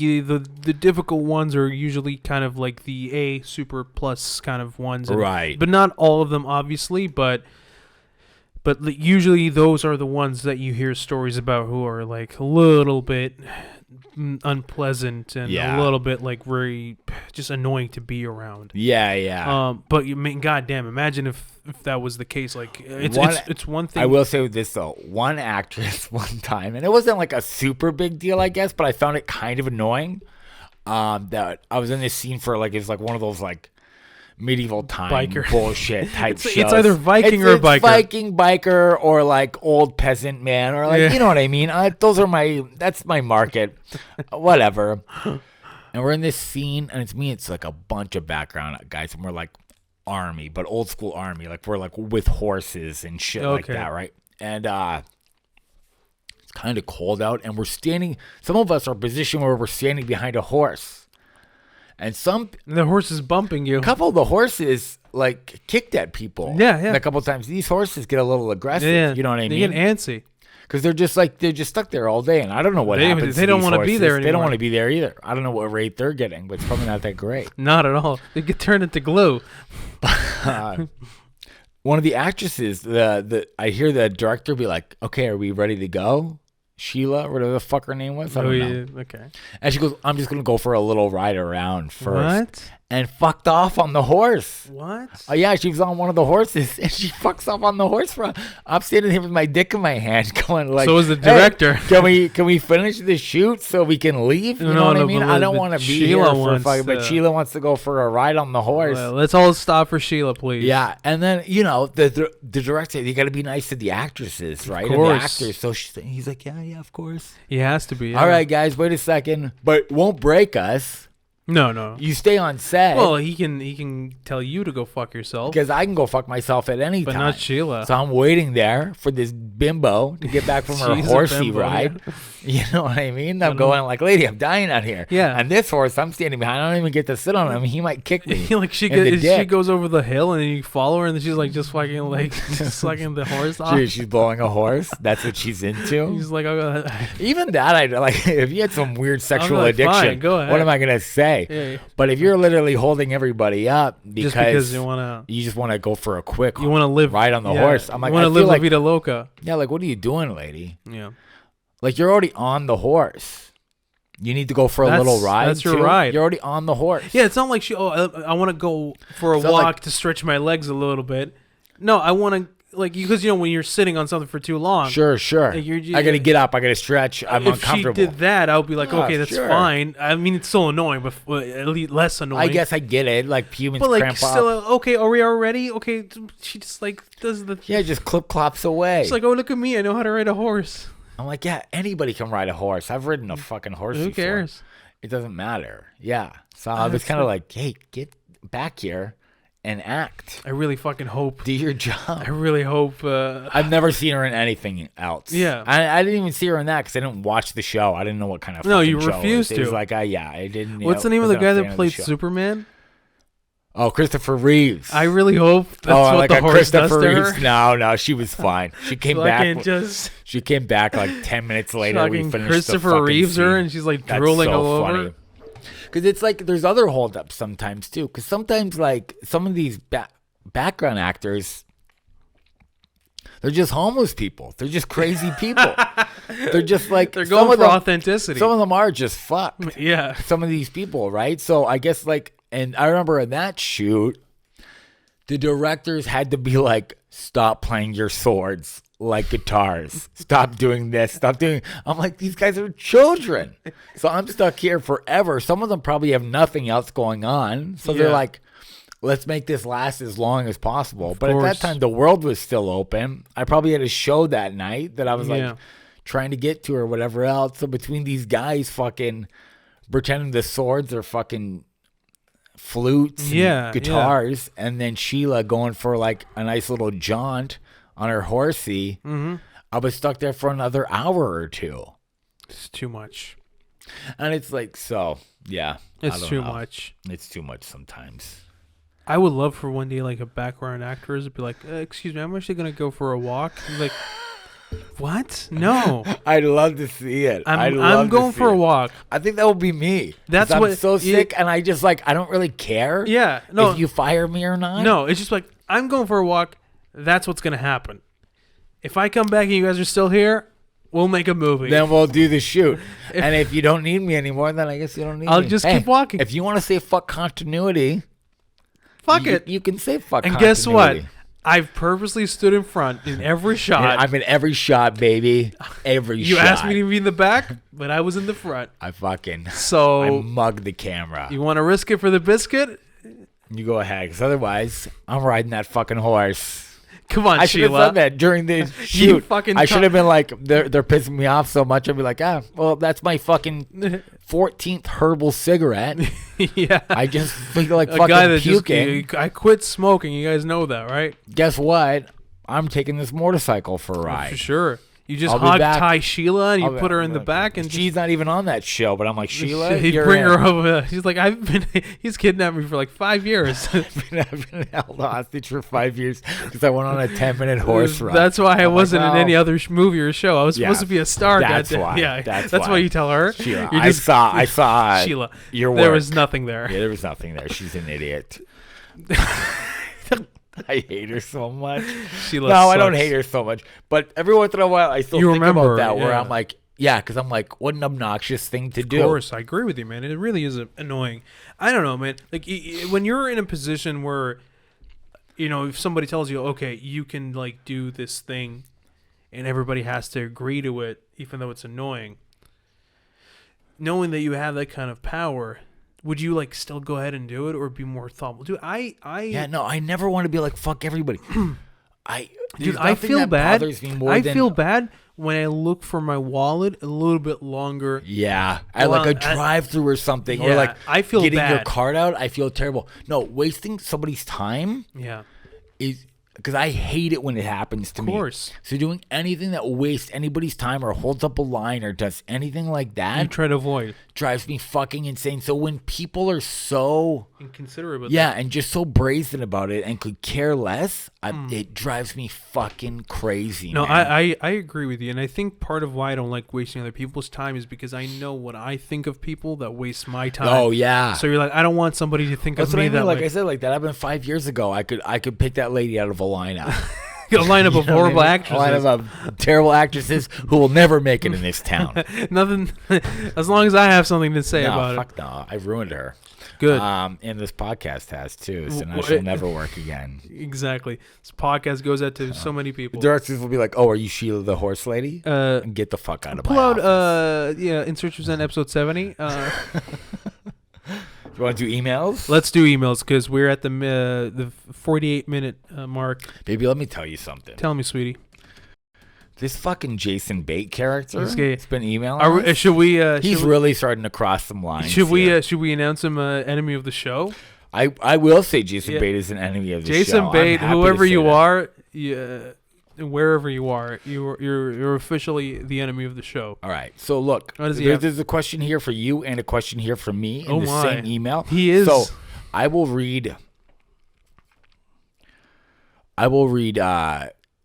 difficult ones are usually kind of like the A super plus kind of ones, Right. But not all of them, obviously. But usually those are the ones that you hear stories about who are like a little bit unpleasant and a little bit like very just annoying to be around. Yeah. But you mean, goddamn, imagine if that was the case. Like it's one thing. I will say with this though, one actress one time, and it wasn't like a super big deal, I guess, but I found it kind of annoying. That I was in this scene for like it's like one of those like medieval time Biker bullshit type shows. It's either Viking or biker. Viking, biker, or like old peasant man, or like you know what I mean. That's my market. Whatever. And we're in this scene, and it's me. It's like a bunch of background guys, and we're like army, but old school army. Like we're like with horses and shit like that, right? And it's kind of cold out, and we're standing. Some of us are positioned where we're standing behind a horse. And the horse is bumping you. A couple of the horses like kicked at people. Yeah. And a couple of times these horses get a little aggressive. Yeah. You know what I mean? They get antsy. Because they're just stuck there all day, and I don't know what happens. They don't want to be there anymore. They don't want to be there either. I don't know what rate they're getting, but it's probably not that great. Not at all. They get turned into glue. One of the actresses, I hear the director be like, "Okay, are we ready to go?" Sheila, or whatever the fuck her name was. I don't know. Yeah. Okay. And she goes, "I'm just gonna go for a little ride around first." What? And fucked off on the horse. What? Oh yeah, she was on one of the horses, and she fucks off on the horse front. I'm standing here with my dick in my hand, going like, "So is the director? Hey, can we finish the shoot so we can leave?" You know what I mean? I don't want to be here for fucking, but Sheila wants to go for a ride on the horse. Well, let's all stop for Sheila, please. Yeah, and then the director, you got to be nice to the actresses, right? Of course. And the actors. So he's like, yeah, of course. He has to be. Yeah. All right, guys, wait a second, but won't break us. No. You stay on set. Well, he can tell you to go fuck yourself. Because I can go fuck myself at any time. But not Sheila. So I'm waiting there for this bimbo to get back from her horsey ride. Yeah. You know what I mean? I'm going like, lady, I'm dying out here. Yeah. And this horse, I'm standing behind. I don't even get to sit on him. He might kick me. Like she goes over the hill and then you follow her and then she's like just fucking like just sucking the horse off. She's blowing a horse. That's what she's into. He's like, oh, even that, I like. If you had some weird sexual addiction, fine, go ahead. what am I gonna say? Yeah. But if you're literally holding everybody up because you just want to go for a quick, you want to live ride on the horse. I'm like, you want to live like, La Vida Loca. Yeah, like what are you doing, lady? Yeah, like you're already on the horse. You need to go for a little ride. That's your too? ride. You're already on the horse. Yeah, it's not like I want to go for a walk to stretch my legs a little bit. No, I want to. Like, because when you're sitting on something for too long. Sure. Like I gotta get up. I gotta stretch. I'm uncomfortable. If she did that, I would be like, okay, that's fine. I mean, it's still annoying, but at least less annoying. I guess I get it. Like humans but like cramp still, up. Okay, are we all ready? Okay, she just like does the. Yeah, just clip clops away. She's like, oh, look at me, I know how to ride a horse. I'm like, yeah, anybody can ride a horse. I've ridden a fucking horse. Who before. cares? It doesn't matter. Yeah. So I was kind of like, hey, get back here and act. I really fucking hope. Do your job. I really hope. I've never seen her in anything else. Yeah. I didn't even see her in that because I didn't watch the show. I didn't know what kind of No, you show refused it to. was like, yeah, I didn't. What's the name of the guy that played Superman? Oh, Christopher Reeves. I really hope that's what the horse does to her. No, she was fine. She came back. Just She came back like 10 minutes later. We finished Christopher Reeves her, and she's like drooling all over. Because it's like there's other holdups sometimes too. Because sometimes like some of these background actors, they're just homeless people. They're just crazy people. They're just like they're going for authenticity. Some of them are just fucked. Yeah. Some of these people, right? So I guess like, and I remember in that shoot, the directors had to be like, stop playing your swords like guitars. Stop doing this. Stop doing. I'm like, these guys are children. So I'm stuck here forever. Some of them probably have nothing else going on. So they're like, let's make this last as long as possible. But at that time, the world was still open. I probably had a show that night that I was like trying to get to or whatever else. So between these guys fucking pretending the swords are fucking flutes and guitars, and then Sheila going for like a nice little jaunt on her horsey, I was stuck there for another hour or two. It's too much. And it's like, so, yeah. It's too much. It's too much sometimes. I would love for one day, like, a background actor to be like, excuse me, I'm actually going to go for a walk. I'm like, what? No. I'd love to see it. I'm going for a walk. I think that would be me. That's I'm what, so sick, and I just, like, I don't really care if you fire me or not. No, it's just like, I'm going for a walk. That's what's going to happen. If I come back and you guys are still here, we'll make a movie. Then we'll do the shoot. And if you don't need me anymore, then I guess you don't need me. I'll just keep walking. If you want to say fuck continuity, fuck it. You can say fuck and continuity. Guess what? I've purposely stood in front in every shot. Yeah, I'm in every shot, baby. Every shot. You asked me to be in the back, but I was in the front. I So mugged the camera. You want to risk it for the biscuit? You go ahead, because otherwise, I'm riding that fucking horse. Come on, I should have done that during the shoot. I should have been like, they're pissing me off so much. I'd be like, well, that's my fucking 14th herbal cigarette. Yeah. I just feel like fucking guy that puking. I quit smoking. You guys know that, right? Guess what? I'm taking this motorcycle for a ride. For sure. You just hog tie Sheila and you put her in the back, and she's not even on that show. But I'm like, Sheila, he'd bring her over. She's like, he's kidnapped me for like 5 years. I've been held hostage for 5 years because I went on a 10-minute horse ride. That's why I wasn't in any other movie or show. I was supposed to be a star. That's why. Yeah, that's why you tell her. Sheila, I saw Sheila. Your work. There was nothing there. Yeah, there was nothing there. She's an idiot. I hate her so much. Sucks. I don't hate her so much. But every once in a while, I still think about that where I'm like, because I'm like, what an obnoxious thing to do. Of course, I agree with you, man. It really is annoying. I don't know, man. Like, when you're in a position where, if somebody tells you, okay, you can, like, do this thing, and everybody has to agree to it, even though it's annoying, knowing that you have that kind of power, would you like still go ahead and do it or be more thoughtful? Dude, I never want to be like fuck everybody. I feel bad. Feel bad when I look for my wallet a little bit longer. Yeah, at like a drive-through or something, or like I feel getting bad. your card out. I feel terrible. No, wasting somebody's time. Yeah, is. Because I hate it when it happens to me. Of course. So doing anything that wastes anybody's time or holds up a line or does anything like that, you try to avoid, drives me fucking insane. So when people are so inconsiderate with and just so brazen about it and could care less, it drives me fucking crazy. No, man. I agree with you, and I think part of why I don't like wasting other people's time is because I know what I think of people that waste my time. Oh yeah. So you're like, I don't want somebody to think of me that like way. I said, like that happened 5 years ago. I could pick that lady out of a lineup. A lineup of horrible actresses. A lineup of terrible actresses who will never make it in this town. Nothing. As long as I have something to say about it. No, I ruined her. Good. And this podcast has too, so now she'll never work again. Exactly. This podcast goes out to so many people. Directors will be like, "Oh, are you Sheila the horse lady?" And get the fuck out of my office. Pull out, In Search of Zen episode 70. You want to do emails? Let's do emails because we're at the 48-minute mark. Baby, let me tell you something. Tell me, sweetie. This fucking Jason Bate character has been emailing us. Should we? He's really starting to cross some lines. Should we announce him enemy of the show? I will say Jason Bate is an enemy of the show. Jason Bate, whoever you are, wherever you are, you're officially the enemy of the show. All right. So look, there's a question here for you and a question here for me in the same email. He is. So I will read I will read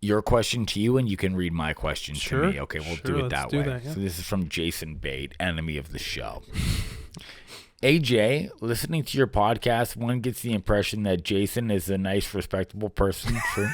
your question to you, and you can read my question Sure. to me. Okay, we'll do it that way. Yeah. So this is from Jason Bate, enemy of the show. AJ, listening to your podcast, one gets the impression that Jason is a nice, respectable person. True.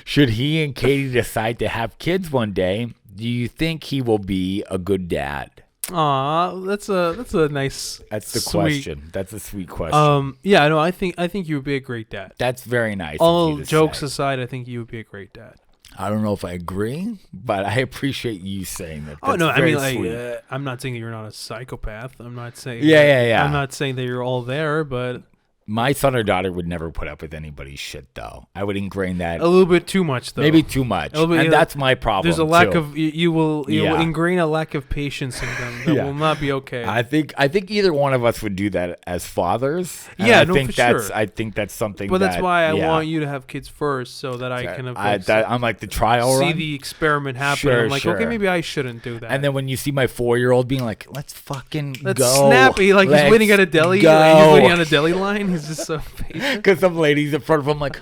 Should he and Katie decide to have kids one day, do you think he will be a good dad? Aw, that's a nice. That's the sweet question. That's a sweet question. Yeah, no, I think you would be a great dad. That's very nice. All of you to jokes say. aside, I think you would be a great dad. I don't know if I agree, but I appreciate you saying that. Oh That's no, I very mean, like, sweet. I'm not saying that you're not a psychopath. I'm not saying. Yeah. I'm not saying that you're all there, but My son or daughter would never put up with anybody's shit, though. I would ingrain that. a little bit too much, though. Maybe too much. And that's my problem. There's a lack too. of you will ingrain a lack of patience in them that will not be okay. I think either one of us would do that as fathers. And Yeah, I no, think for that's sure. I think that's something. But that's why I yeah. want you to have kids first, so that I can I'm like the trial see run. the experiment happen. Sure, I'm like, sure. okay, maybe I shouldn't do that. And then when you see my 4-year-old being like, "Let's fucking that's go," snappy, like he's waiting at a deli. go. He's waiting on a deli line. He's just so patient. Because some ladies in front of him like,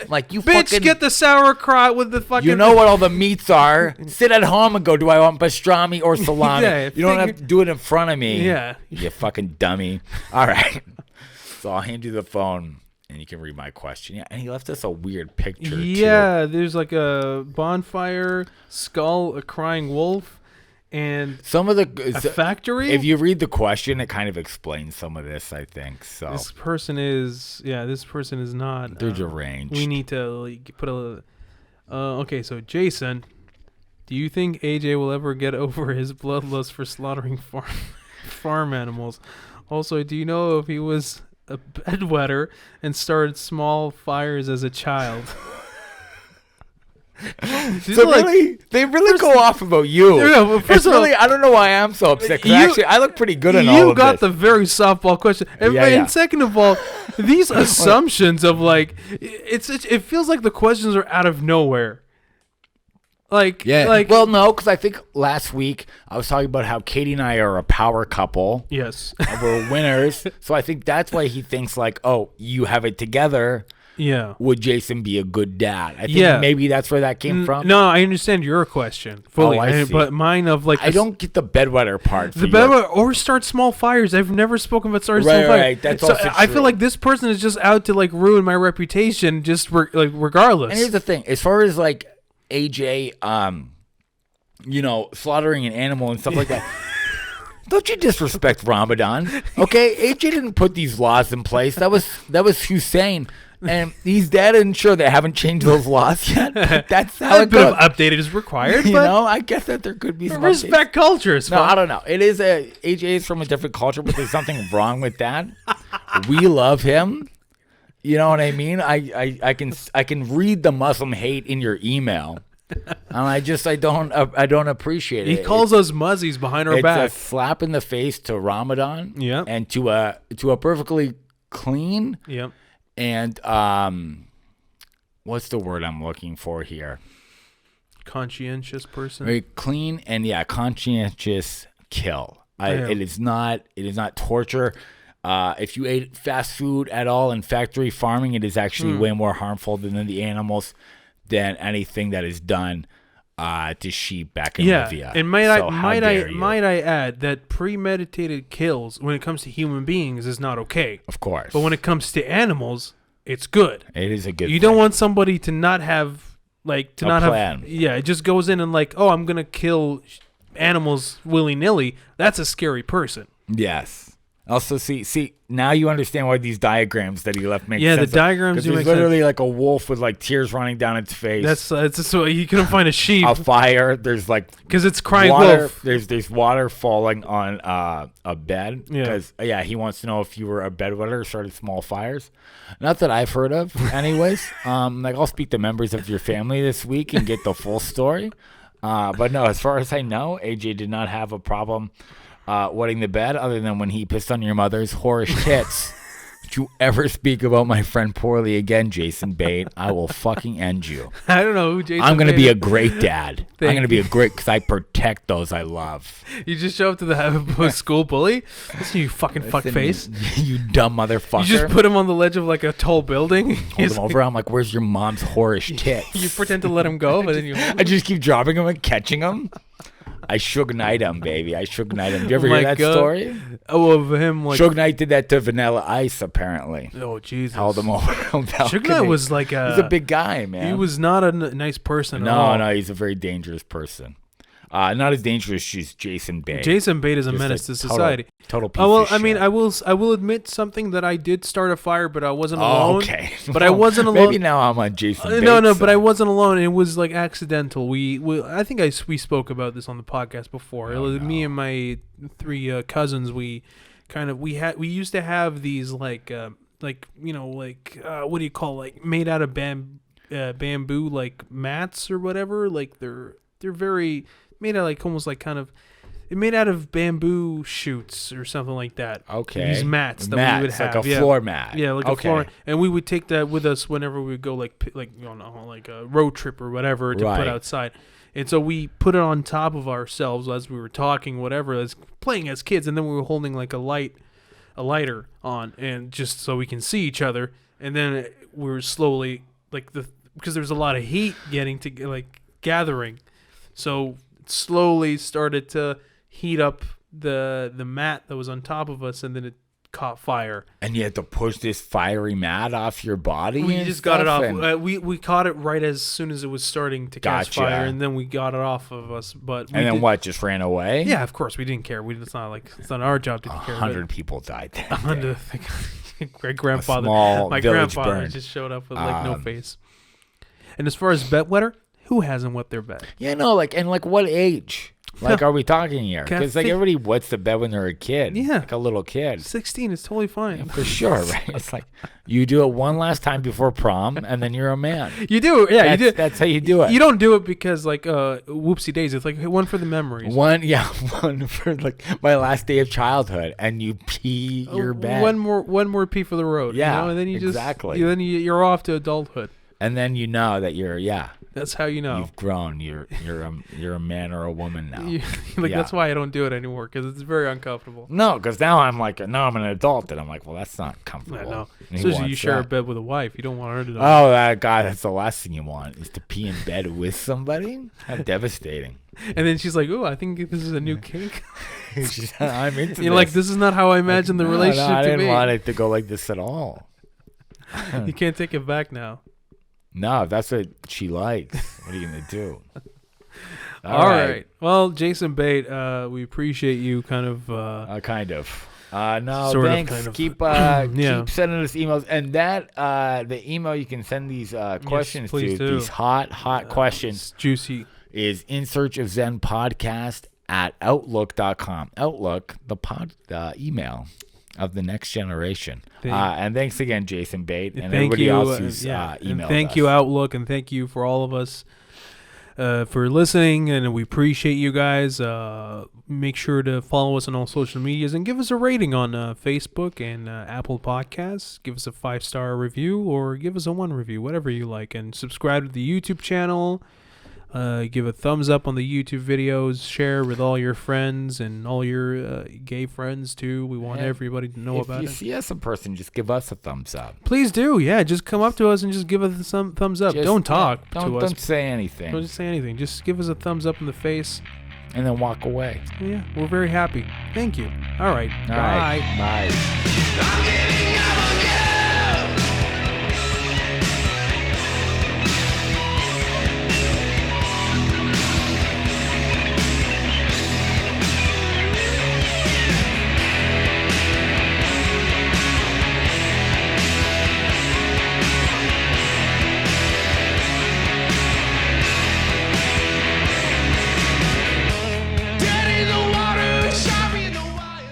like you Bitch, fucking get the sauerkraut with the fucking. You know what all the meats are. Sit at home and go, do I want pastrami or salami? Yeah, you don't have to do it in front of me. Yeah. You fucking dummy. All right. So I'll hand you the phone and you can read my question. Yeah, and he left us a weird picture, Yeah, there's like a bonfire, skull, a crying wolf, and Some of a the... factory. If you read the question, it kind of explains some of this, I think. So This person is not. they're deranged. We need to like, put a. Okay, so Jason, do you think AJ will ever get over his bloodlust for slaughtering farm animals? Also, do you know if he was a bedwetter and started small fires as a child? So really, they really go off about you. Yeah, well, first It's of all, really, I don't know why I'm so upset. 'Cause you- actually, I look pretty good in all You of got this. the very softball question, and, Yeah, and yeah. second of all, these assumptions of like, it feels like the questions are out of nowhere. Like, Yeah. like, Well, no, because I think last week I was talking about how Katie and I are a power couple. yes, And we're winners. So I think that's why he thinks like, oh, you have it together. yeah. Would Jason be a good dad? I think Yeah. maybe that's where that came from. No, I understand your question fully, Oh, I see. but mine of like I don't get the bedwetter part. the better or start small fires. I've never spoken about starting small Right, fires. right, that's so also I true. feel like this person is just out to like ruin my reputation, just regardless. And here's the thing: as far as like AJ, slaughtering an animal and stuff like that. Don't you disrespect Ramadan? Okay, AJ didn't put these laws in place. That was Hussein, and he's dead. And sure, they haven't changed those laws yet. But that's how a it bit goes. of updated is required, You but know, I guess that there could be some updates. respect cultures. No, I don't know. It is AJ is from a different culture, but there's something wrong with that. We love him. You know what I mean? I can read the Muslim hate in your email, and I don't appreciate it. He calls us muzzies behind our It's back. a slap in the face to Ramadan. Yep. And to a perfectly clean Yep. and what's the word I'm looking for here? Conscientious person. Very clean and conscientious kill. Yeah. It is not torture. If you ate fast food at all in factory farming, it is actually way more harmful than the animals than anything that is done to sheep back in Libya. And might I add that premeditated kills when it comes to human beings is not okay. Of course. But when it comes to animals, it's good. It is a good You thing. don't want somebody to not have plan. have it just goes in and like, oh, I'm gonna kill animals willy-nilly. That's a scary person. Yes. Also, see, now you understand why these diagrams that he left make Yeah, sense. the diagrams do There's make sense. literally like a wolf with like tears running down its face. That's just so you couldn't find a sheep a fire. There's like because it's crying water. wolf. There's water falling on a bed. Yeah. Because he wants to know if you were a bedwetter or started small fires. Not that I've heard of, anyways. Like I'll speak to members of your family this week and get the full story. But no, as far as I know, AJ did not have a problem wetting the bed other than when he pissed on your mother's whorish tits If you ever speak about my friend poorly again, Jason Bate, I will fucking end you. I don't know who Jason I'm going to Bate be is. a great dad. I'm going to be a great, because I protect those I love. You just show up to the school bully? Listen, you fucking fuckface. You dumb motherfucker. You just put him on the ledge of like a tall building. Hold him over. I'm like, where's your mom's whorish tits? You pretend to let him go, but then you... I just keep dropping him and catching him. I Suge Knight him, baby. I Suge Knight him. Did you ever hear that story? Oh, of him like... Suge Knight did that to Vanilla Ice, apparently. Oh, Jesus. Held him over. Suge Knight was like a... He's a big guy, man. He was not a nice person at all. No, he's a very dangerous person. Not as dangerous as Jason Bate. Jason Bate is a menace to society. Total piece of shit. I mean, I will admit something that I did start a fire, but I wasn't alone. Okay. But I wasn't alone. Maybe now I'm on Jason Bate's No, side. but I wasn't alone. It was like accidental. I think we spoke about this on the podcast before. Me and my 3 cousins. We used to have these what do you call, like, made out of bamboo, like mats or whatever. Like they're very made out, like almost like kind of made out of bamboo shoots or something like that. Okay. These mats that we would have, like a floor mat. Yeah, like a floor, and we would take that with us whenever we would go like a road trip or whatever to put outside. And so we put it on top of ourselves as we were talking, whatever, as playing as kids, and then we were holding like a lighter on, and just so we can see each other. And then we were slowly because there's a lot of heat gathering, so slowly started to heat up the mat that was on top of us, and then it caught fire. And you had to push this fiery mat off your body? We just got it off. We caught it right as soon as it was starting to catch fire, and then we got it off of us. What, just ran away? Yeah, of course. We didn't care. It's not our job to care. 100 people died that 100. Great grandfather. My grandfather burned. Just showed up with no face. And as far as bed wetter, who hasn't wet their bed? Yeah, no, what age? Are we talking here? Because everybody wets the bed when they're a kid. Yeah. Like a little kid. 16 is totally fine. Yeah, for sure, right? It's like you do it one last time before prom, and then you're a man. You do, yeah. You do. That's how you do it. You don't do it because, whoopsie days. It's like one for the memories. One for my last day of childhood, and you pee your bed. One more pee for the road. Yeah, and then you exactly. You're off to adulthood. And then you know that that's how you know. You've grown. You're a man or a woman now. That's why I don't do it anymore, because it's very uncomfortable. No, because now I'm an adult, and I'm like, well, that's not comfortable. No. Especially you share a bed with a wife. You don't want her to know. Oh, that guy. That's the last thing you want is to pee in bed with somebody. How devastating. And then she's like, "Oh, I think this is a new kink." I'm into this. You're like, this is not how I imagined the relationship to be. I didn't want it to go like this at all. You can't take it back now. No, if that's what she likes, what are you going to do? All right. Well, Jason Bate, we appreciate you kind of. No, sort thanks. Of, kind of. Keep sending us emails. And the email you can send these questions to, these hot questions. Juicy. Is In Search of Zen Podcast at Outlook.com. Outlook, the email of the next generation. And thanks again, Jason Bate, and everybody else who's emailed thank us. you, Outlook, and thank you for all of us for listening, and we appreciate you guys. Make sure to follow us on all social medias and give us a rating on Facebook and Apple Podcasts. Give us a 5-star review or give us a 1 review, whatever you like, and subscribe to the YouTube channel. Give a thumbs up on the YouTube videos. Share with all your friends and all your gay friends too. We want everybody to know about it. If you see us in person, just give us a thumbs up. Please do. Yeah, just come up to us and just give us some thumbs up. Don't talk to us. Don't say anything. Don't just say anything. Just give us a thumbs up in the face. And then walk away. Yeah, we're very happy. Thank you. All right. Bye. Bye.